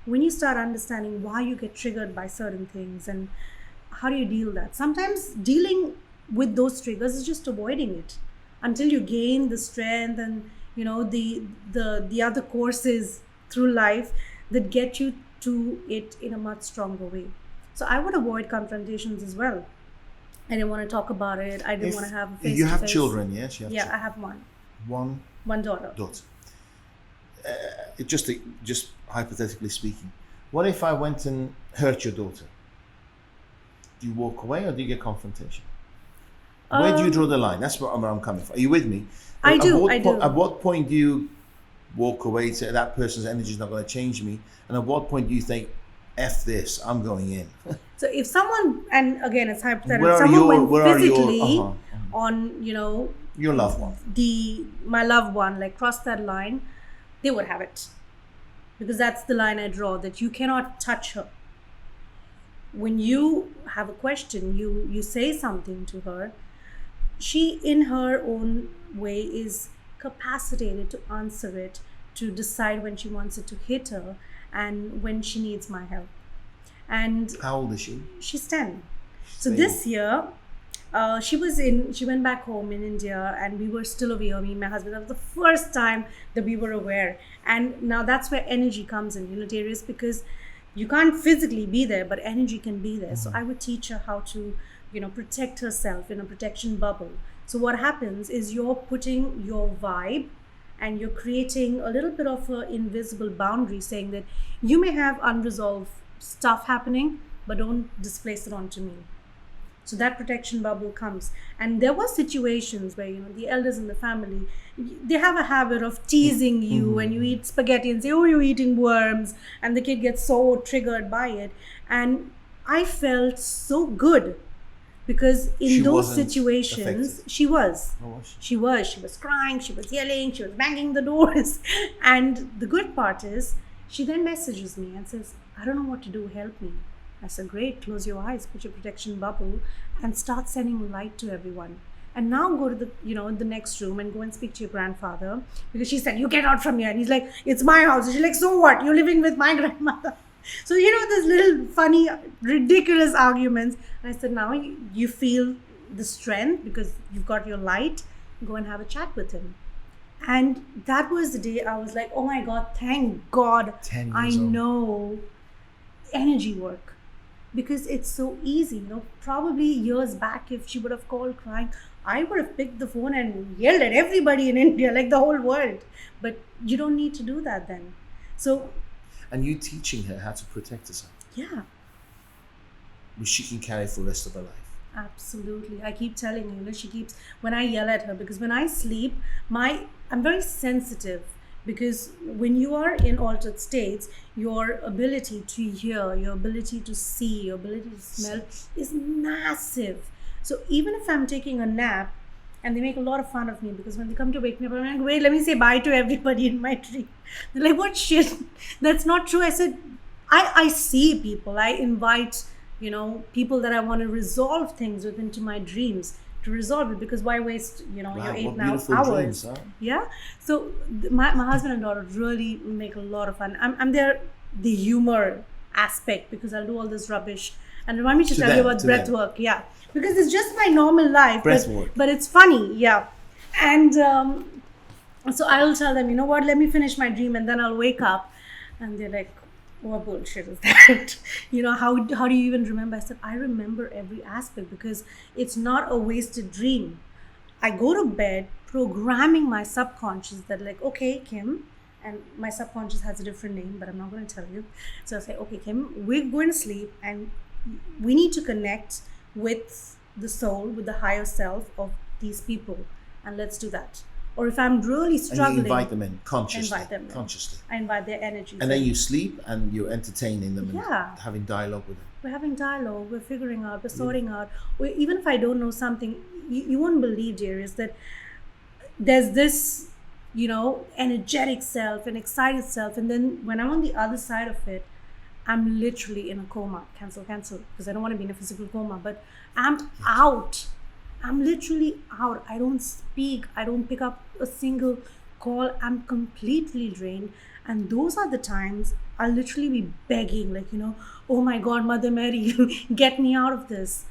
When you start understanding why you get triggered by certain things and how do you deal that? Sometimes dealing with those triggers is just avoiding it until you gain the strength and, the other courses through life that get you to it in a much stronger way. So I would avoid confrontations as well. I didn't want to talk about it. I didn't want to have a face-to-face. You have children, yes? You have Yeah, I have one. One daughter. Just hypothetically speaking, what if I went and hurt your daughter? Do you walk away or do you get confrontation? Where do you draw the line? That's where I'm coming from. Are you with me? I do. At what point do you walk away, say that person's energy is not going to change me? And at what point do you think, F this, I'm going in? So if someone, and again, it's hypothetical, Where are someone your- went physically on, Your loved one. my loved one, like cross that line, they would have it. Because that's the line I draw, that you cannot touch her. When you have a question, you say something to her, she in her own way is capacitated to answer it, to decide when she wants it to hit her and when she needs my help. And How old is she? she's 10. So 10. this year, she went back home in India and we were still aware, me and my husband. That was the first time that we were aware. And now that's where energy comes in, Darius, because you can't physically be there, but energy can be there. So I would teach her how to, protect herself in a protection bubble. So what happens is you're putting your vibe and you're creating a little bit of an invisible boundary, saying that you may have unresolved stuff happening, but don't displace it onto me. So that protection bubble comes. And there were situations where, the elders in the family, they have a habit of teasing you when you eat spaghetti and say, oh, you're eating worms. And the kid gets so triggered by it. And I felt so good because in She those wasn't situations, affected. she was. Oh, She was crying, she was yelling, she was banging the doors. And the good part is, she then messages me and says, I don't know what to do, help me. I said, great, close your eyes, put your protection bubble and start sending light to everyone. And now go to the next room and go and speak to your grandfather, because she said, you get out from here. And he's like, it's my house. And she's like, so what? You're living with my grandmother. So, this little funny, ridiculous arguments. And I said, now you feel the strength because you've got your light. Go and have a chat with him. And that was the day I was like, oh my God, thank God 10 years I old. know energy work. Because it's so easy. Probably years back, if she would have called crying, I would have picked the phone and yelled at everybody in India, like the whole world. But you don't need to do that then. So, And you teaching her how to protect herself, yeah, which she can carry for the rest of her life. absolutely. I keep telling you, when I yell at her, because when I sleep, I'm very sensitive. Because when you are in altered states, your ability to hear, your ability to see, your ability to smell is massive. So even if I'm taking a nap, and they make a lot of fun of me, because when they come to wake me up, I'm like, wait, let me say bye to everybody in my dream. They're like, what shit? That's not true. I said, I see people. I invite, people that I want to resolve things with into my dreams. To resolve it, because why waste your 8 hours? Dreams, huh? Yeah. So my husband and daughter really make a lot of fun. I'm there, the humor aspect, because I'll do all this rubbish and remind me to tell you about breath work. Yeah, because it's just my normal life, Breath work. but it's funny. Yeah. And So I'll tell them, you know what, let me finish my dream and then I'll wake up. And they're like, what bullshit is that? How do you even remember? I said, I remember every aspect because it's not a wasted dream. I go to bed programming my subconscious that, like, okay, Kim, and my subconscious has a different name, but I'm not going to tell you. So I say, okay, Kim, we're going to sleep and we need to connect with the soul, with the higher self of these people, and let's do that. Or if I'm really And struggling, you invite them in consciously. invite them in. Consciously. I invite their energies. And then in. you sleep and you're entertaining them Yeah. and having dialogue with them. We're having dialogue, we're figuring out, we're sorting out. Even if I don't know something, you won't believe, Darius, that there's this, energetic self, an excited self. And then when I'm on the other side of it, I'm literally in a coma. Cancel, because I don't want to be in a physical coma, but I'm out. I'm literally out. I don't speak. I don't pick up a single call. I'm completely drained. And those are the times I'll literally be begging, like, oh my God, Mother Mary, get me out of this.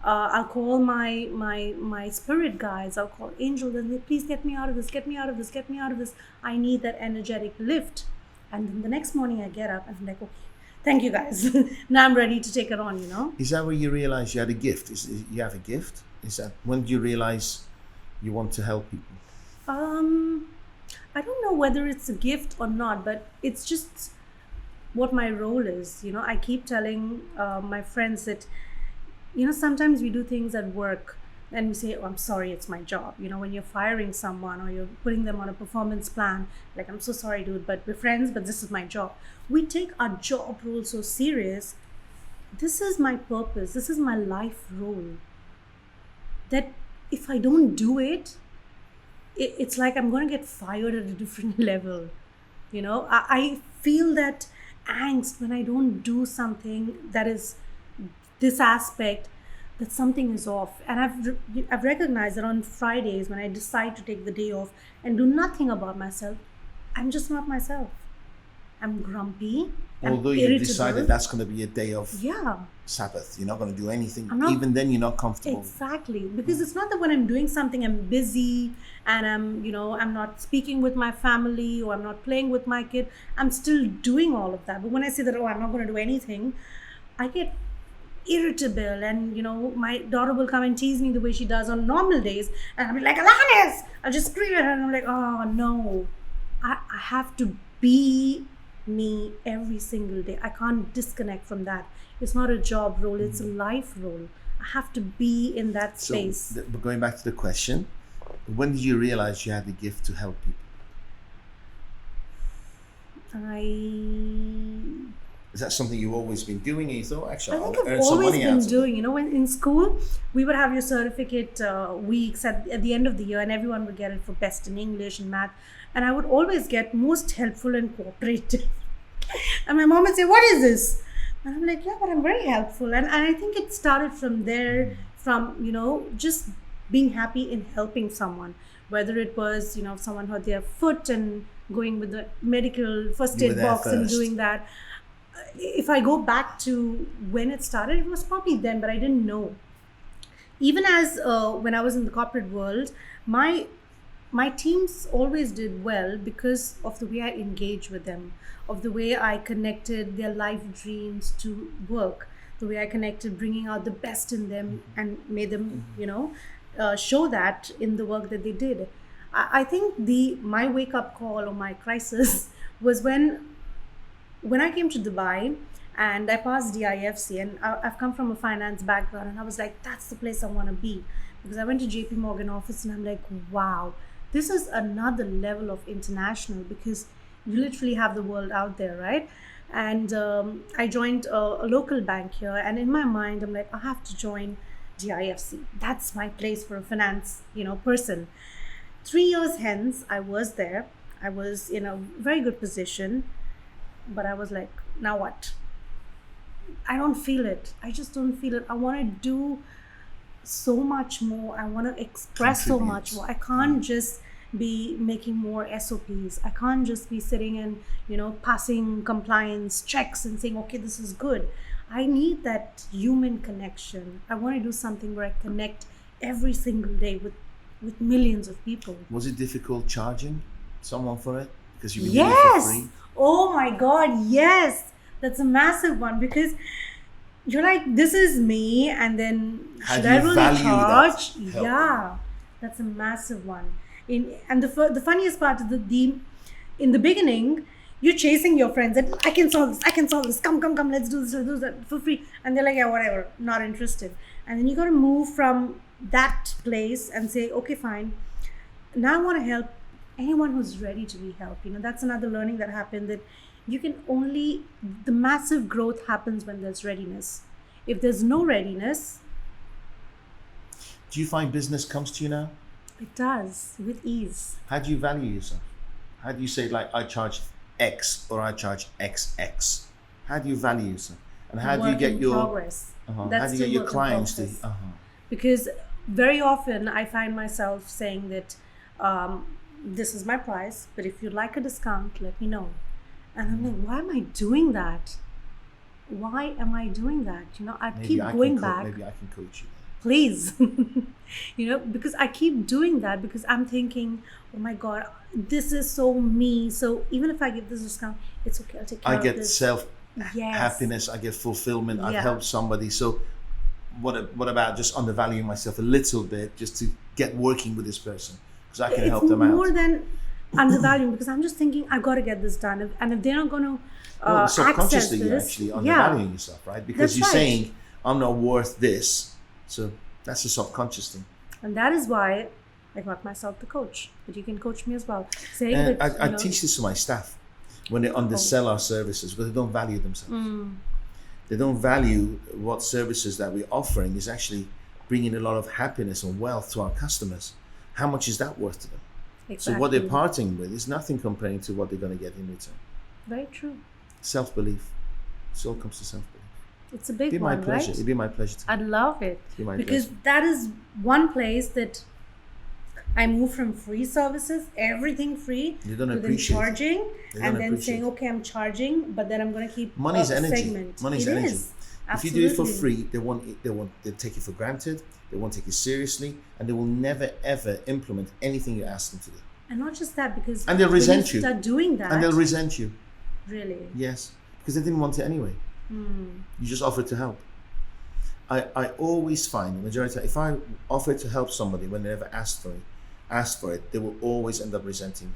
I'll call my spirit guides. I'll call angels and say, please get me out of this, get me out of this, get me out of this. I need that energetic lift. And then the next morning I get up and I'm like, okay, thank you guys. Now I'm ready to take it on. Is that where you realize you had a gift? You have a gift? Is that when did you realize you want to help people? I don't know whether it's a gift or not, but it's just what my role is. I keep telling my friends that, sometimes we do things at work and we say, oh, I'm sorry, it's my job. When you're firing someone or you're putting them on a performance plan, like, I'm so sorry, dude, but we're friends, but this is my job. We take our job role so serious. This is my purpose. This is my life role. That if I don't do it, it's like I'm going to get fired at a different level. I feel that angst when I don't do something that is this aspect, that something is off. And I've recognized that on Fridays when I decide to take the day off and do nothing about myself, I'm just not myself. I'm grumpy. Although I'm you irritable. decided that's going to be a day of Yeah. Sabbath, you're not going to do anything. I'm not- Even then, you're not comfortable. Exactly, because it's not that when I'm doing something I'm busy and I'm not speaking with my family or I'm not playing with my kid. I'm still doing all of that. But when I say that, oh, I'm not going to do anything, I get irritable, and my daughter will come and tease me the way she does on normal days, and I'll be like, Alanis, I'll just scream at her, and I'm like, oh no, I have to be me every single day. I can't disconnect from that. It's not a job role, it's a life role. I have to be in that space. But going back to the question, when did you realize you had the gift to help people? Is that something you've always been doing and you thought, actually, I think I'll I've earn some always money been out of it? doing, when in school, we would have your certificate weeks at the end of the year, and everyone would get it for best in English and math. And I would always get most helpful and cooperative. And my mom would say, what is this? And I'm like, yeah, but I'm very helpful. And I think it started from there, from, just being happy in helping someone. Whether it was, if someone hurt their foot and going with the medical first You were aid there box and first. doing that. If I go back to when it started, it was probably then, but I didn't know. Even as when I was in the corporate world, my teams always did well because of the way I engaged with them, of the way I connected their life dreams to work, the way I connected bringing out the best in them and made them, show that in the work that they did. I think my wake up call or my crisis was when I came to Dubai and I passed DIFC, and I've come from a finance background, and I was like, that's the place I want to be. Because I went to JP Morgan office and I'm like, wow, this is another level of international, because you literally have the world out there, right? And I joined a local bank here, and in my mind, I'm like, I have to join DIFC. That's my place for a finance, person. 3 years hence, I was there. I was in a very good position, but I was like, now what? I don't feel it. I just don't feel it. I want to do so much more. I want to express so much more. I can't just be making more SOPs. I can't just be sitting and, passing compliance checks and saying, okay, this is good. I need that human connection. I want to do something where I connect every single day with with millions of people. Was it difficult charging someone for it? Because you've been doing it for Yes. free? Oh my God, yes. That's a massive one, because you're like, this is me, and then How should do I you really value that charge? help? Yeah, that's a massive one. And the funniest part is the in the beginning, you're chasing your friends that I can solve this, come, let's do that for free, and they're like, yeah, whatever, not interested. And then you got to move from that place and say, okay, fine, now I want to help anyone who's ready to be helped. That's another learning that happened, that you can only, the massive growth happens when there's readiness. If there's no readiness, Do you find business comes to you now? it does with ease. How do you value yourself? How do you say, like, I charge X or I charge XX? How do you value yourself? And how do you Work get in your progress. how That's do you get still your work in clients to progress. Because very often I find myself saying that this is my price, but if you'd like a discount, let me know. And I'm like, why am I doing that? Why am I doing that? I keep going back. Maybe I can coach you. Please. Because I keep doing that, because I'm thinking, oh my God, this is so me. So even if I give this discount, it's okay, I'll take care I of get this. self Yes. happiness, I get fulfillment, I've Yeah. helped somebody. So what about just undervaluing myself a little bit just to get working with this person? Because I can help them out. It's more than undervaluing, because I'm just thinking, I've got to get this done. And if they're not going to Well, access subconsciously you're this, actually yeah, undervaluing yourself, right? Because That's you're right. saying, I'm not worth this. So that's a subconscious thing. and that is why I got myself the coach. But you can coach me as well. Saying And that, I teach this to my staff when they undersell our services, because they don't value themselves. They don't value what services that we're offering is actually bringing a lot of happiness and wealth to our customers. How much is that worth to them? exactly. So what they're parting with is nothing comparing to what they're going to get in return. Very true. Self-belief. It all comes to self-belief. It's a big It'd be my one, pleasure. right? It'd be my pleasure to I'd love it, be my because pleasure. that is one place that I moved from free services, everything free, They don't to then appreciate it. charging, They and don't then appreciate saying, it. okay, I'm charging, but then I'm going to keep Money's a energy. segment. Money's It energy. is. If you do it for Absolutely. free, they take it for granted. They won't take it seriously, and they will never ever implement anything you ask them to do. And not just that, because And they'll when resent you. start doing that, And they'll resent you. really. Yes, because they didn't want it anyway. You just offered to help. I always find the majority, if I offer to help somebody when they never asked for it, they will always end up resenting me,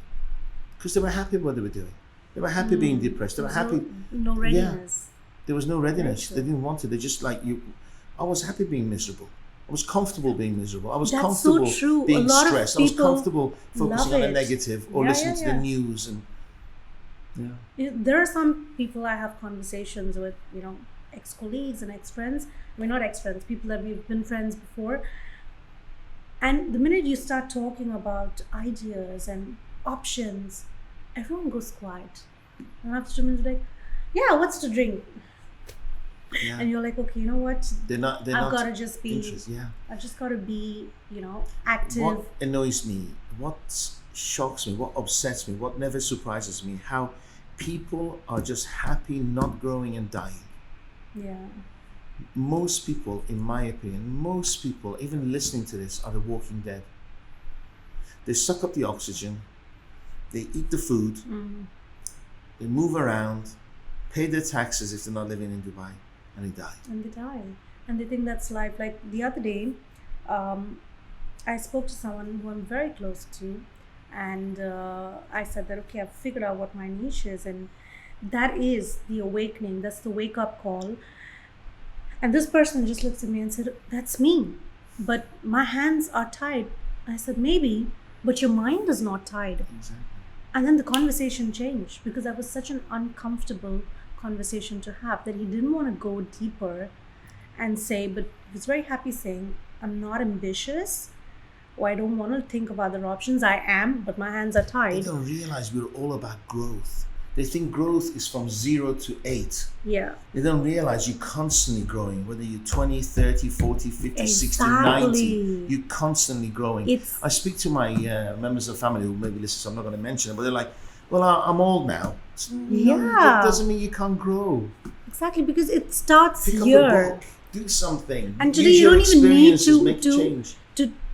because they were happy with what they were doing. They were happy being depressed. They were There's happy. No readiness. There was no readiness. true. They didn't want it. They just like you. I was happy being miserable. I was comfortable being miserable. I was That's comfortable so true. being A lot of stressed. I was people comfortable focusing on love the it. negative or Yeah, listening to yeah, the yeah. news and There are some people I have conversations with, ex-colleagues and ex-friends. I mean, not ex-friends, people that we've been friends before. And the minute you start talking about ideas and options, everyone goes quiet. And after 2 minutes, like, yeah, what's to drink? yeah. And you're like, okay, you know what? They're not. They're I've not got to just be, interested. Yeah. I've just got to be, active. What annoys me, what shocks me, what upsets me, what never surprises me, how people are just happy not growing and dying. Yeah. Most people, in my opinion, most people, even listening to this, are the walking dead. They suck up the oxygen, they eat the food, they move around, pay their taxes if they're not living in Dubai, and they die. And they die. And they think that's life. Like the other day, I spoke to someone who I'm very close to, and I said that, okay, I've figured out what my niche is, and that is the awakening. That's the wake up call. And this person just looked at me and said, that's me, but my hands are tied. I said, maybe, but your mind is not tied. Exactly. And then the conversation changed, because that was such an uncomfortable conversation to have, that he didn't want to go deeper and say, but he was very happy saying, I'm not ambitious, or I don't want to think of other options. I am, but my hands are They tied. don't realize we're all about growth. They think growth is from 0 to 8. Yeah. They don't realize you're constantly growing, whether you're 20, 30, 40, 50, 60, Exactly. 90. You're constantly growing. It's- I speak to my members of family who maybe listen, so I'm not going to mention it, but they're like, well, I'm old now. So, no, Yeah. that doesn't mean you can't grow. Exactly, because it starts Pick up a here. book, do something. And today Use you your don't even need experiences, make a to change.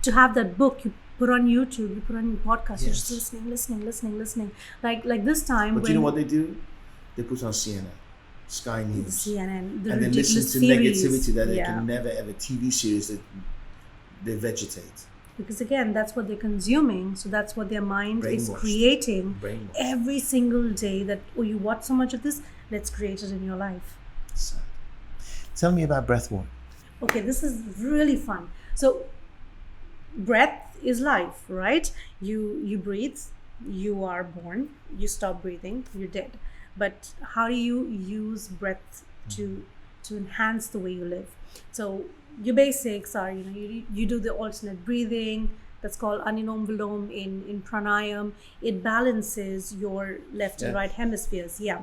to have that book. You put on YouTube, you put on your podcast, you're Yes. just listening. Like this time But when you know what they do? They put on CNN, Sky News, CNN, the and they listen ridiculous to theories. negativity that they Yeah. can never ever. TV series that they vegetate. Because again, that's what they're consuming, so that's what their mind is Brainwashed. creating Brainwashed. every single day. That, oh, you watch so much of this, let's create it in your life. Sad. Tell me about breath work. Okay, this is really fun. So breath is life, right? You breathe, you are born, you stop breathing, you're dead. But how do you use breath to enhance the way you live? So your basics are, you do the alternate breathing. That's called Anulom Vilom in pranayam. It balances your left and Yeah. right hemispheres. Yeah.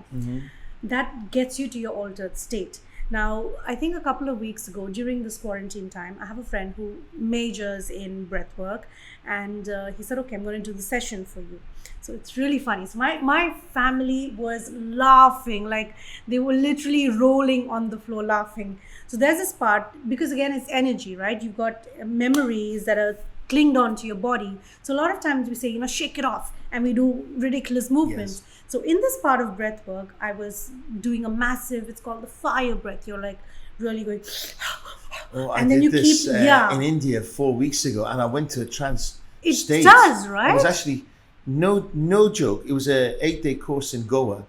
That gets you to your altered state. Now, I think a couple of weeks ago, during this quarantine time, I have a friend who majors in breath work, and he said, okay, I'm going to do the session for you. So it's really funny. So my family was laughing, like they were literally rolling on the floor laughing. So there's this part, because again, it's energy, right? You've got memories that are clinged onto your body. So a lot of times we say, shake it off, and we do ridiculous movements. Yes. So in this part of breath work, I was doing a massive, it's called the fire breath. You're like really going, Oh, and I then did you this keep, yeah. in India 4 weeks ago, and I went to a trance It state. does, It right? was actually no joke. It was a 8-day course in Goa,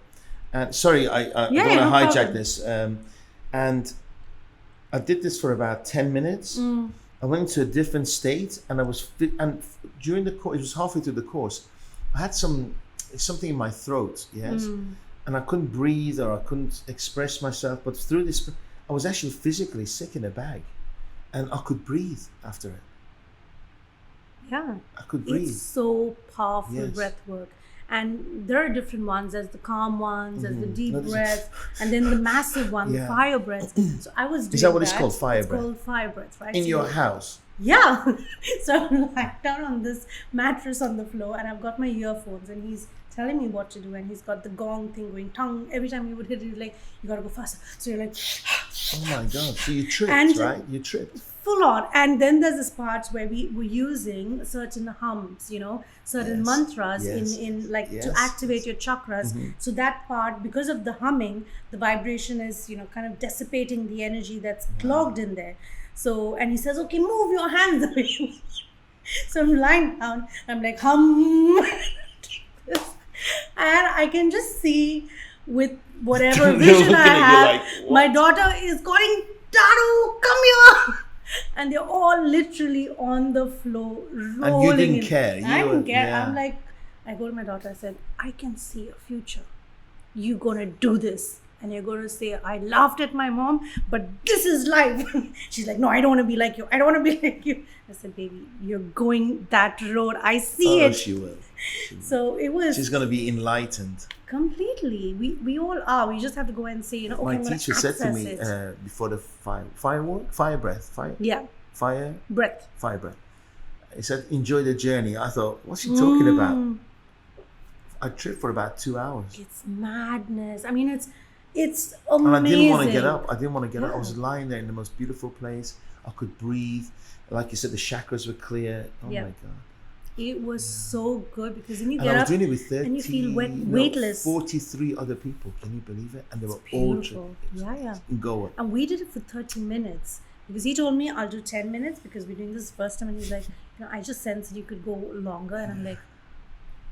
and sorry, I don't Yeah, want to no hijack problem. this. And I did this for about 10 minutes. I went into a different state, and I was during the course, it was halfway through the course, I had something in my throat, yes, and I couldn't breathe or I couldn't express myself. But through this, I was actually physically sick in a bag, and I could breathe after it. Yeah. I could breathe. It's so powerful, Yes. breath work. And there are different ones. There's the calm ones, there's the deep No, this is- breath, and then the massive one, Yeah. the fire breath. So I was doing Is that what it's called, fire It's breath? called fire breath, right? In So your you- house. Yeah. So I'm like down on this mattress on the floor, and I've got my earphones, and he's telling me what to do, and he's got the gong thing going, tongue. Every time you would hit it, you're like, you gotta go faster. So you're like, Oh my God. So you tripped, And- right? You tripped. full on. And then there's this part where we were using certain hums, certain Yes. mantras Yes. in like to Yes. activate your chakras. So that part, because of the humming, the vibration is, kind of dissipating the energy that's clogged in there. So, and he says, okay, move your hands away. So I'm lying down, I'm like, hum. And I can just see with whatever They're vision looking I at you have, like, my what? daughter is calling, Daru, come here. And they're all literally on the floor rolling. didn't in. care. I You didn't were- care. yeah. I'm like, I go to my daughter, I said, I can see a future. You're gonna do this. And you're gonna say, I laughed at my mom, but this is life. She's like, no, I don't wanna be like you. I don't wanna be like you. I said, baby, you're going that road. I see Oh, it. she will. She will. So it was She's going to be enlightened. completely. We all are. We just have to go and say, okay, My I'm gonna teacher said to access me it. before the firework, fire breath, Yeah, fire breath. breath. He said, enjoy the journey. I thought, what's she talking about? I tripped for about 2 hours. It's madness. I mean, it's amazing. And I didn't want to get up. I didn't want to get up. I Yeah. was lying there in the most beautiful place. I could breathe. Like you said, the chakras were clear. Oh Yeah. my God. It was so good because when you And get I was up doing it with 30, and you feel no, weightless. 43 other people. Can you believe it? And they were It's all beautiful. tripping. Yeah. In Goa. And we did it for 30 minutes because he told me I'll do 10 minutes because we're doing this first time, and he's like, I just sensed you could go longer, and I'm like,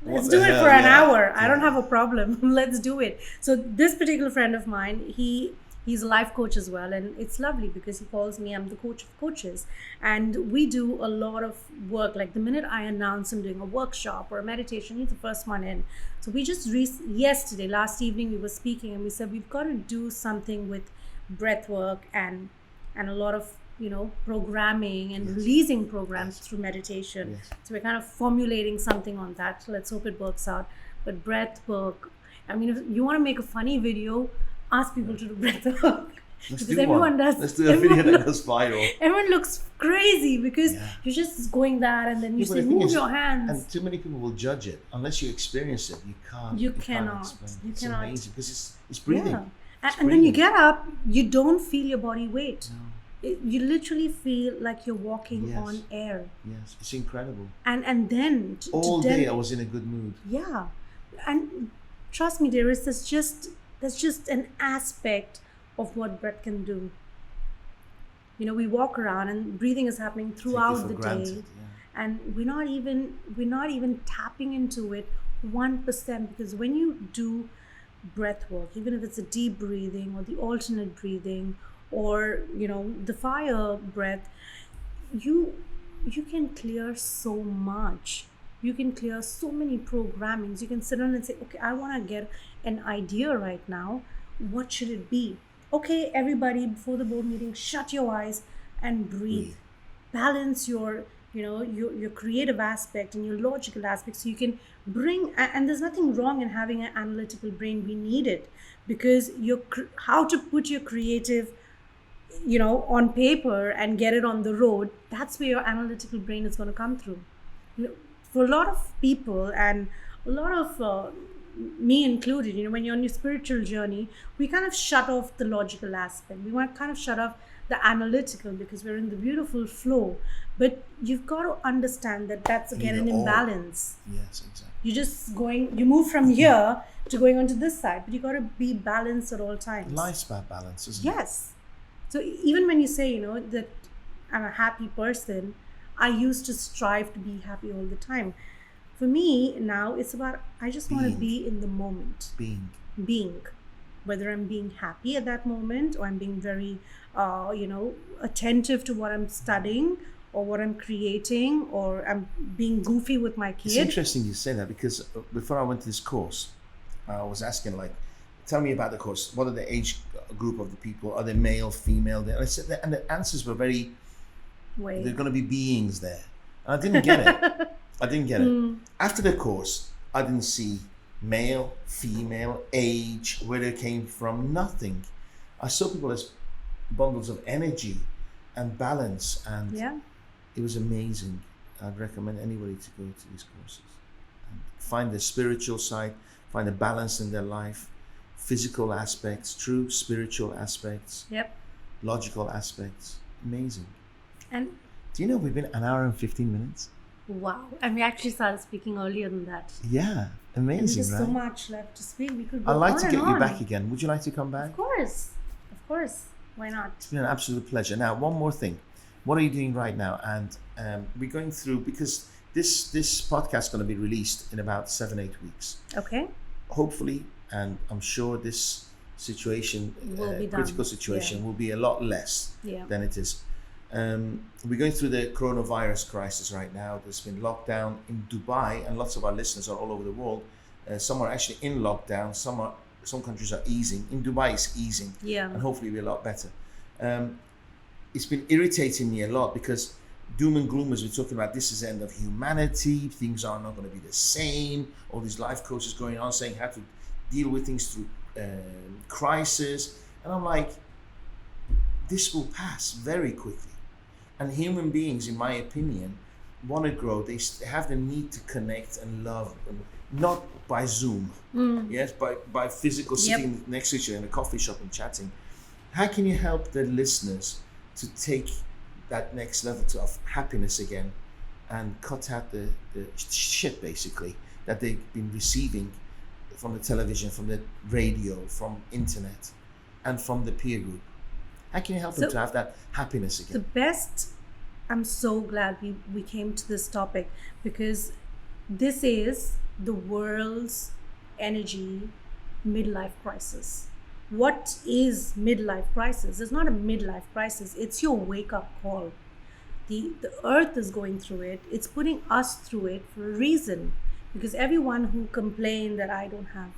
let's What do the it hell, for an yeah. hour. I don't Yeah. have a problem. Let's do it. So this particular friend of mine, he's a life coach as well, and it's lovely because he calls me, I'm the coach of coaches, and we do a lot of work. Like the minute I announce I'm doing a workshop or a meditation, he's the first one in. So we just last evening we were speaking, and we said we've got to do something with breath work and a lot of programming and releasing programs through meditation. Yes. So we're kind of formulating something on that. So let's hope it works out. But breath work, I mean, if you want to make a funny video, ask people to do breath work. Let's Because do everyone one. does. Let's do a video that goes viral. Everyone looks crazy because Yeah. you're just going there and then you Yeah, but say, the thing move is- your hands. And too many people will judge it. Unless you experience it, you can't. You can't cannot. explain it. You It's cannot. amazing because it's breathing. Yeah. It's And then you breathing. get up, you don't feel your body weight. No. You literally feel like you're walking Yes. on air. Yes, it's incredible. And then All then, day I was in a good mood. yeah, and trust me, Darius, that's just an aspect of what breath can do. We walk around and breathing is happening Take it throughout for the granted. day, Yeah. and we're not even tapping into it 1%, because when you do breath work, even if it's a deep breathing or the alternate breathing, or the fire breath, you you can clear so much. You can clear so many programmings. You can sit down and say, okay, I want to get an idea right now. What should it be? Okay, everybody, before the board meeting, shut your eyes and breathe. Breathe. Balance your creative aspect and your logical aspect, so you can and there's nothing wrong in having an analytical brain. We need it, because how to put your creative on paper and get it on the road, that's where your analytical brain is going to come through. For a lot of people, and a lot of me included, when you're on your spiritual journey, we kind of shut off the logical aspect. We want kind of shut off the analytical, because we're in the beautiful flow. But you've got to understand that that's again an Need it all. imbalance. Yes, exactly. You move from here to going onto this side, but you got to be balanced at all times. Life's about balance, isn't it? Yes. So even when you say, that I'm a happy person, I used to strive to be happy all the time. For me now, it's about, I just want to Being. be in the moment. Being. Whether I'm being happy at that moment, or I'm being very, attentive to what I'm studying or what I'm creating, or I'm being goofy with my It's kid. interesting you say that, because before I went to this course, I was asking, like, tell me about the course. What are the age group of the people? Are they male, female? And I said that, and the answers were very, Wait. they're going to be beings there. And I didn't get it. I didn't get it. After the course, I didn't see male, female, age, where they came from, nothing. I saw people as bundles of energy and balance, and Yeah. it was amazing. I'd recommend anybody to go to these courses and find the spiritual side, find a balance in their life, physical aspects, true spiritual aspects, Yep. logical aspects. Amazing. And Do you know we've been an hour and 15 minutes? wow. And we actually started speaking earlier than that. Yeah, And amazing, there's right? so much left to speak. We could go I'd like on to and get you on. back again. Would you like to come back? Of course. Of course. Why not? It's been an absolute pleasure. Now, one more thing. What are you doing right now? And we're going through, because this podcast is going to be released in about 7-8 weeks. Okay. Hopefully, and I'm sure this situation, Will be critical done. situation, Yeah. will be a lot less Yeah. than it is. We're going through the coronavirus crisis right now. There's been lockdown in Dubai, and lots of our listeners are all over the world. Some are actually in lockdown. Some countries are easing. In Dubai, it's easing, Yeah. and hopefully we're a lot better. It's been irritating me a lot, because doom and gloom, as we're talking about, this is the end of humanity. Things are not going to be the same. All these life coaches going on saying how to deal with things through crisis, and I'm like, this will pass very quickly. And human beings, in my opinion, want to grow. They have the need to connect and love, and not by Zoom, yes, by physical sitting next to each other in a coffee shop and chatting. How can you help the listeners to take that next level of happiness again, and cut out the shit, basically, that they've been receiving from the television, from the radio, from internet, and from the peer group? How can you help them to have that happiness The again? best, I'm so glad we came to this topic, because this is the world's energy midlife crisis. What is midlife crisis? It's not a midlife crisis. It's your wake-up call. The earth is going through it. It's putting us through it for a reason. Because everyone who complained that I don't have,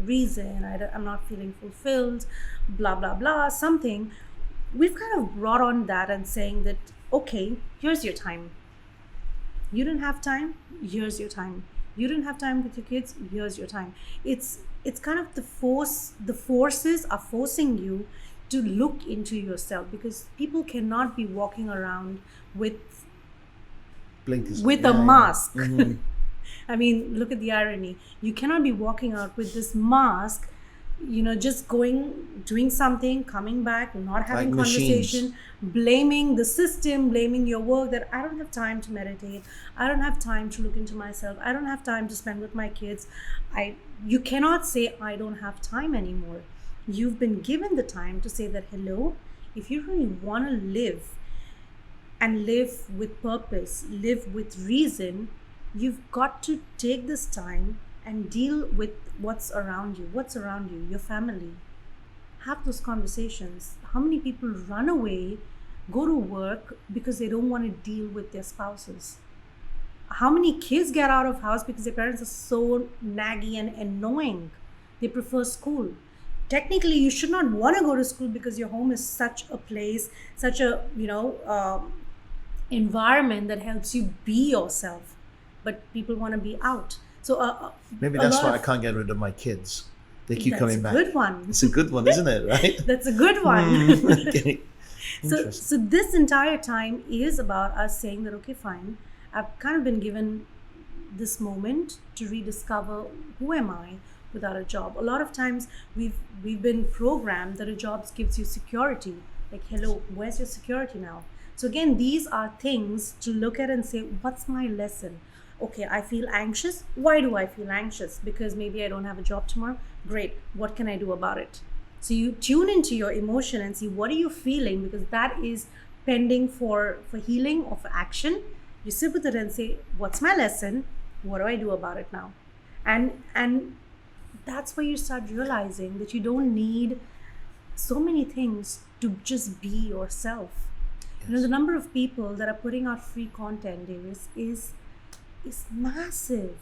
reason, I'm not feeling fulfilled, blah, blah, blah, something, we've kind of brought on that and saying that, okay, here's your time. You didn't have time, here's your time. You didn't have time with your kids, here's your time. It's kind of the forces are forcing you to look into yourself, because people cannot be walking around with Blinkers. a mask. Mhm. I mean, look at the irony. You cannot be walking out with this mask just doing something, coming back, not having Like machines. conversation, blaming the system, blaming your work, that I don't have time to meditate, I don't have time to look into myself, I don't have time to spend with my kids. I You cannot say I don't have time anymore. You've been given the time to say that, hello, if you really want to live and live with purpose, live with reason, you've got to take this time and deal with what's around you. What's around you? Your family. Have those conversations. How many people run away, go to work because they don't want to deal with their spouses? How many kids get out of house because their parents are so naggy and annoying? They prefer school. Technically, you should not want to go to school because your home is such a place, such a environment that helps you be yourself. But people want to be out. So Maybe a that's lot why I of can't get rid of my kids. They keep that's coming a back. good one. It's a good one, isn't it? Right? That's a good one. Okay. So, Interesting. so this entire time is about us saying that, okay, fine, I've kind of been given this moment to rediscover who am I without a job. A lot of times we've been programmed that a job gives you security. Like, hello, where's your security now? So again, these are things to look at and say, what's my lesson? Okay, I feel anxious. Why do I feel anxious? Because maybe I don't have a job tomorrow. Great. What can I do about it? So you tune into your emotion and see what are you feeling, because that is pending for healing or for action. You sit with it and say, what's my lesson? What do I do about it now? And that's where you start realizing that you don't need so many things to just be yourself. Yes. The number of people that are putting out free content, Darius, is massive.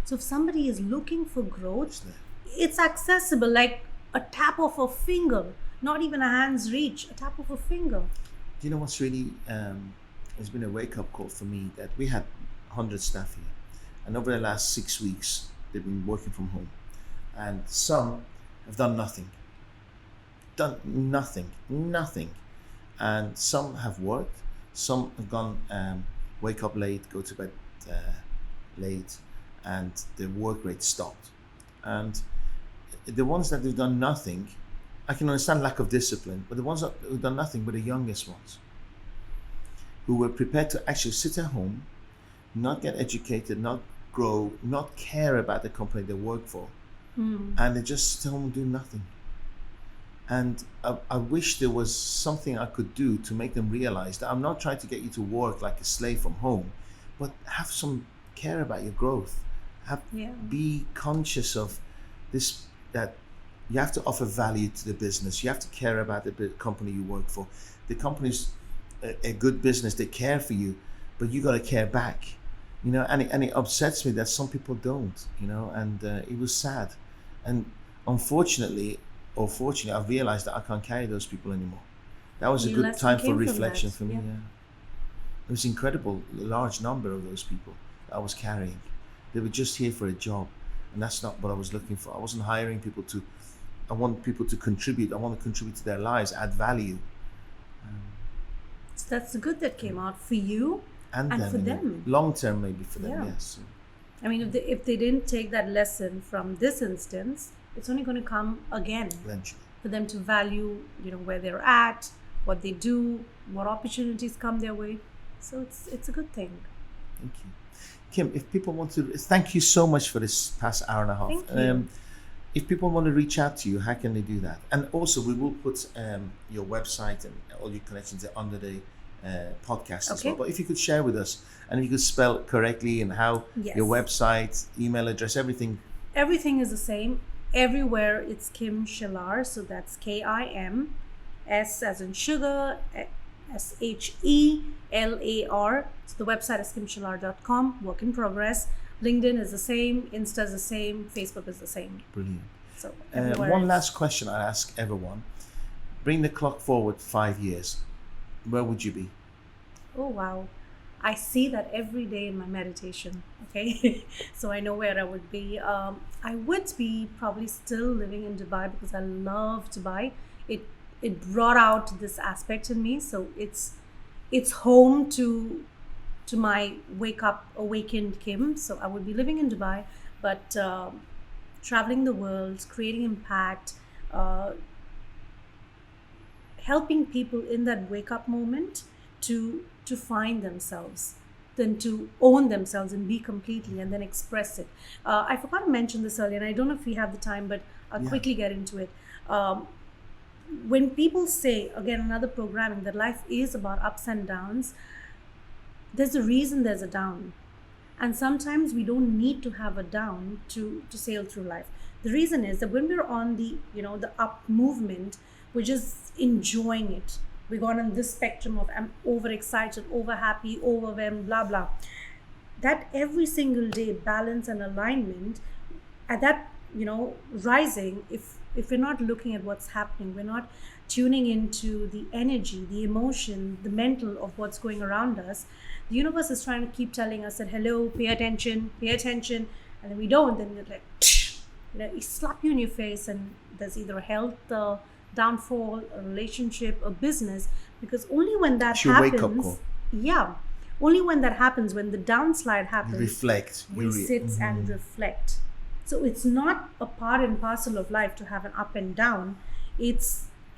So if somebody is looking for growth, it's accessible, like a tap of a finger, not even a hand's reach, a tap of a finger. Do you know what's really, it's been a wake-up call for me that we had 100 staff here. And over the last 6 weeks, they've been working from home. And some have done nothing. Nothing. And some have worked. Some have gone, wake up late, go to bed late, and the work rate stopped. And the ones that have done nothing, I can understand lack of discipline, but the ones that have done nothing were the youngest ones, who were prepared to actually sit at home, not get educated, not grow, not care about the company they work for, and they just sit home and do nothing. And I wish there was something I could do to make them realize that I'm not trying to get you to work like a slave from home, but have some care about your growth. Be conscious of this, that you have to offer value to the business. You have to care about the company you work for. The company's a good business. They care for you, but you got to care back. And it upsets me that some people don't. And it was sad. And unfortunately, or fortunately, I've realized that I can't carry those people anymore. That was a Your good lesson time for came from reflection that, for me. yeah. Yeah. It was incredible, large number of those people that I was carrying. They were just here for a job, and that's not what I was looking for. I wasn't hiring people to. I want people to contribute. I want to contribute to their lives, add value. So that's the good that came out for you And them, for them. long term, maybe for them. Yeah. Yes. I mean, if they didn't take that lesson from this instance, it's only going to come again Eventually. for them to value, where they're at, what they do, what opportunities come their way. So it's a good thing. Thank you, Kim. If people want to, thank you so much for this past hour and a half. Thank you. If people want to reach out to you, how can they do that? And also, we will put your website and all your connections under the podcast as Okay. well. But if you could share with us, and if you could spell it correctly, and how Yes. your website, email address, everything. Everything is the same. Everywhere it's Kim Shelar. So that's KIM, S as in sugar, SHELAR. So the website is kimshelar.com. Work in progress. LinkedIn is the same. Insta is the same. Facebook is the same. Brilliant. So everywhere One it's- last question I ask everyone: bring the clock forward 5 years. Where would you be? Oh, wow. I see that every day in my meditation. Okay. So I know where I would be. I would be probably still living in Dubai because I love Dubai. It brought out this aspect in me. So it's home to my awakened Kim. So I would be living in Dubai, but traveling the world, creating impact, uh, helping people in that wake up moment to find themselves, then to own themselves and be completely and then express it. I forgot to mention this earlier, and I don't know if we have the time, but I'll Yeah. quickly get into it. When people say, again, another programming, that life is about ups and downs, there's a reason there's a down. And sometimes we don't need to have a down to sail through life. The reason is that when we're on the up movement, we're just enjoying it. We're gone on this spectrum of I'm overexcited, over happy, overwhelmed, blah blah. That every single day balance and alignment at that rising, if we're not looking at what's happening, we're not tuning into the energy, the emotion, the mental of what's going around us, the universe is trying to keep telling us that hello, pay attention, and then we don't, then it's like it slap you in your face, and there's either a health downfall, a relationship, a business, because only when that It's your wake-up happens, call. yeah, only when that happens, when the downslide You happens, reflect. we sit and reflect. So it's not a part and parcel of life to have an up and down. It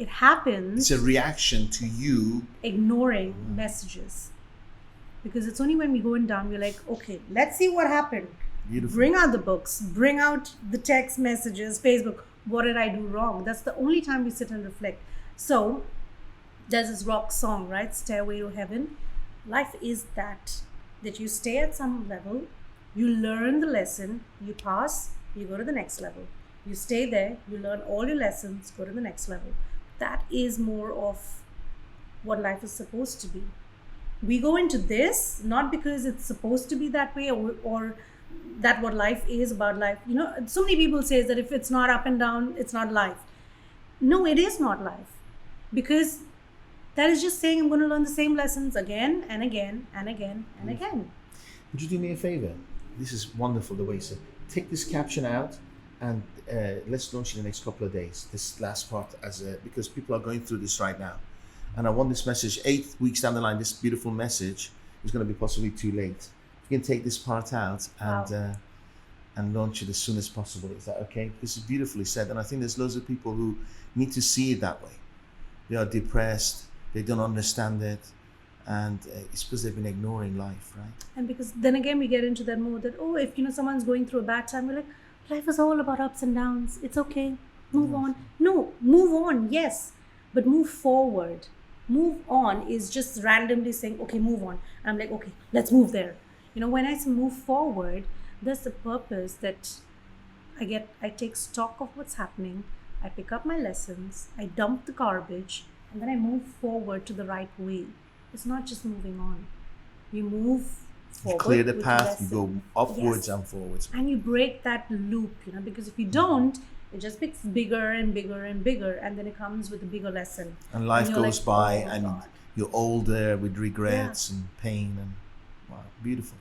happens. It's a reaction to you. Ignoring messages, because it's only when we go in down we're like, okay, let's see what happened. Beautiful. Bring out the books, bring out the text messages, Facebook. What did I do wrong? That's the only time we sit and reflect. So there's this rock song, right? Stairway to Heaven. Life is that you stay at some level, you learn the lesson, you pass, you go to the next level. You stay there, you learn all your lessons, go to the next level. That is more of what life is supposed to be. We go into this not because it's supposed to be that way, or that what life is about life. So many people say that if it's not up and down, it's not life. No, it is not life, because that is just saying I'm going to learn the same lessons again and again and again and again. Would you do me a favor? This is wonderful the way you said. Take this caption out and let's launch in the next couple of days. This last part, because people are going through this right now, and I want this message 8 weeks down the line. This beautiful message is going to be possibly too late. You can take this part out and launch it as soon as possible. Is that okay? This is beautifully said, and I think there's loads of people who need to see it that way. They are depressed. They don't understand it. And it's because they've been ignoring life, right? And because then again, we get into that mode that, if someone's going through a bad time, we're like, life is all about ups and downs. It's okay. Move on. No, move on, yes. But move forward. Move on is just randomly saying, okay, move on. And I'm like, okay, let's move there. When I say move forward, there's the purpose that I take stock of what's happening. I pick up my lessons. I dump the garbage. And then I move forward to the right way. It's not just moving on. You move forward. You clear the with path, lesson. you go upwards Yes. and forwards. And you break that loop, because if you don't, it just gets bigger and bigger and bigger, and then it comes with a bigger lesson. And life you're goes like, by, oh, and God. you're older with regrets and pain. And wow, beautiful.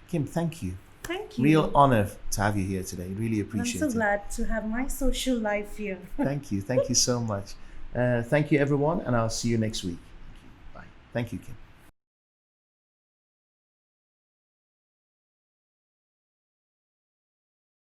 Kim, thank you. Thank you. Real honor to have you here today. Really I'm appreciate so it. glad to have my social life here. Thank you. Thank you so much. Thank you, everyone, and I'll see you next week. Bye. Thank you, Kim.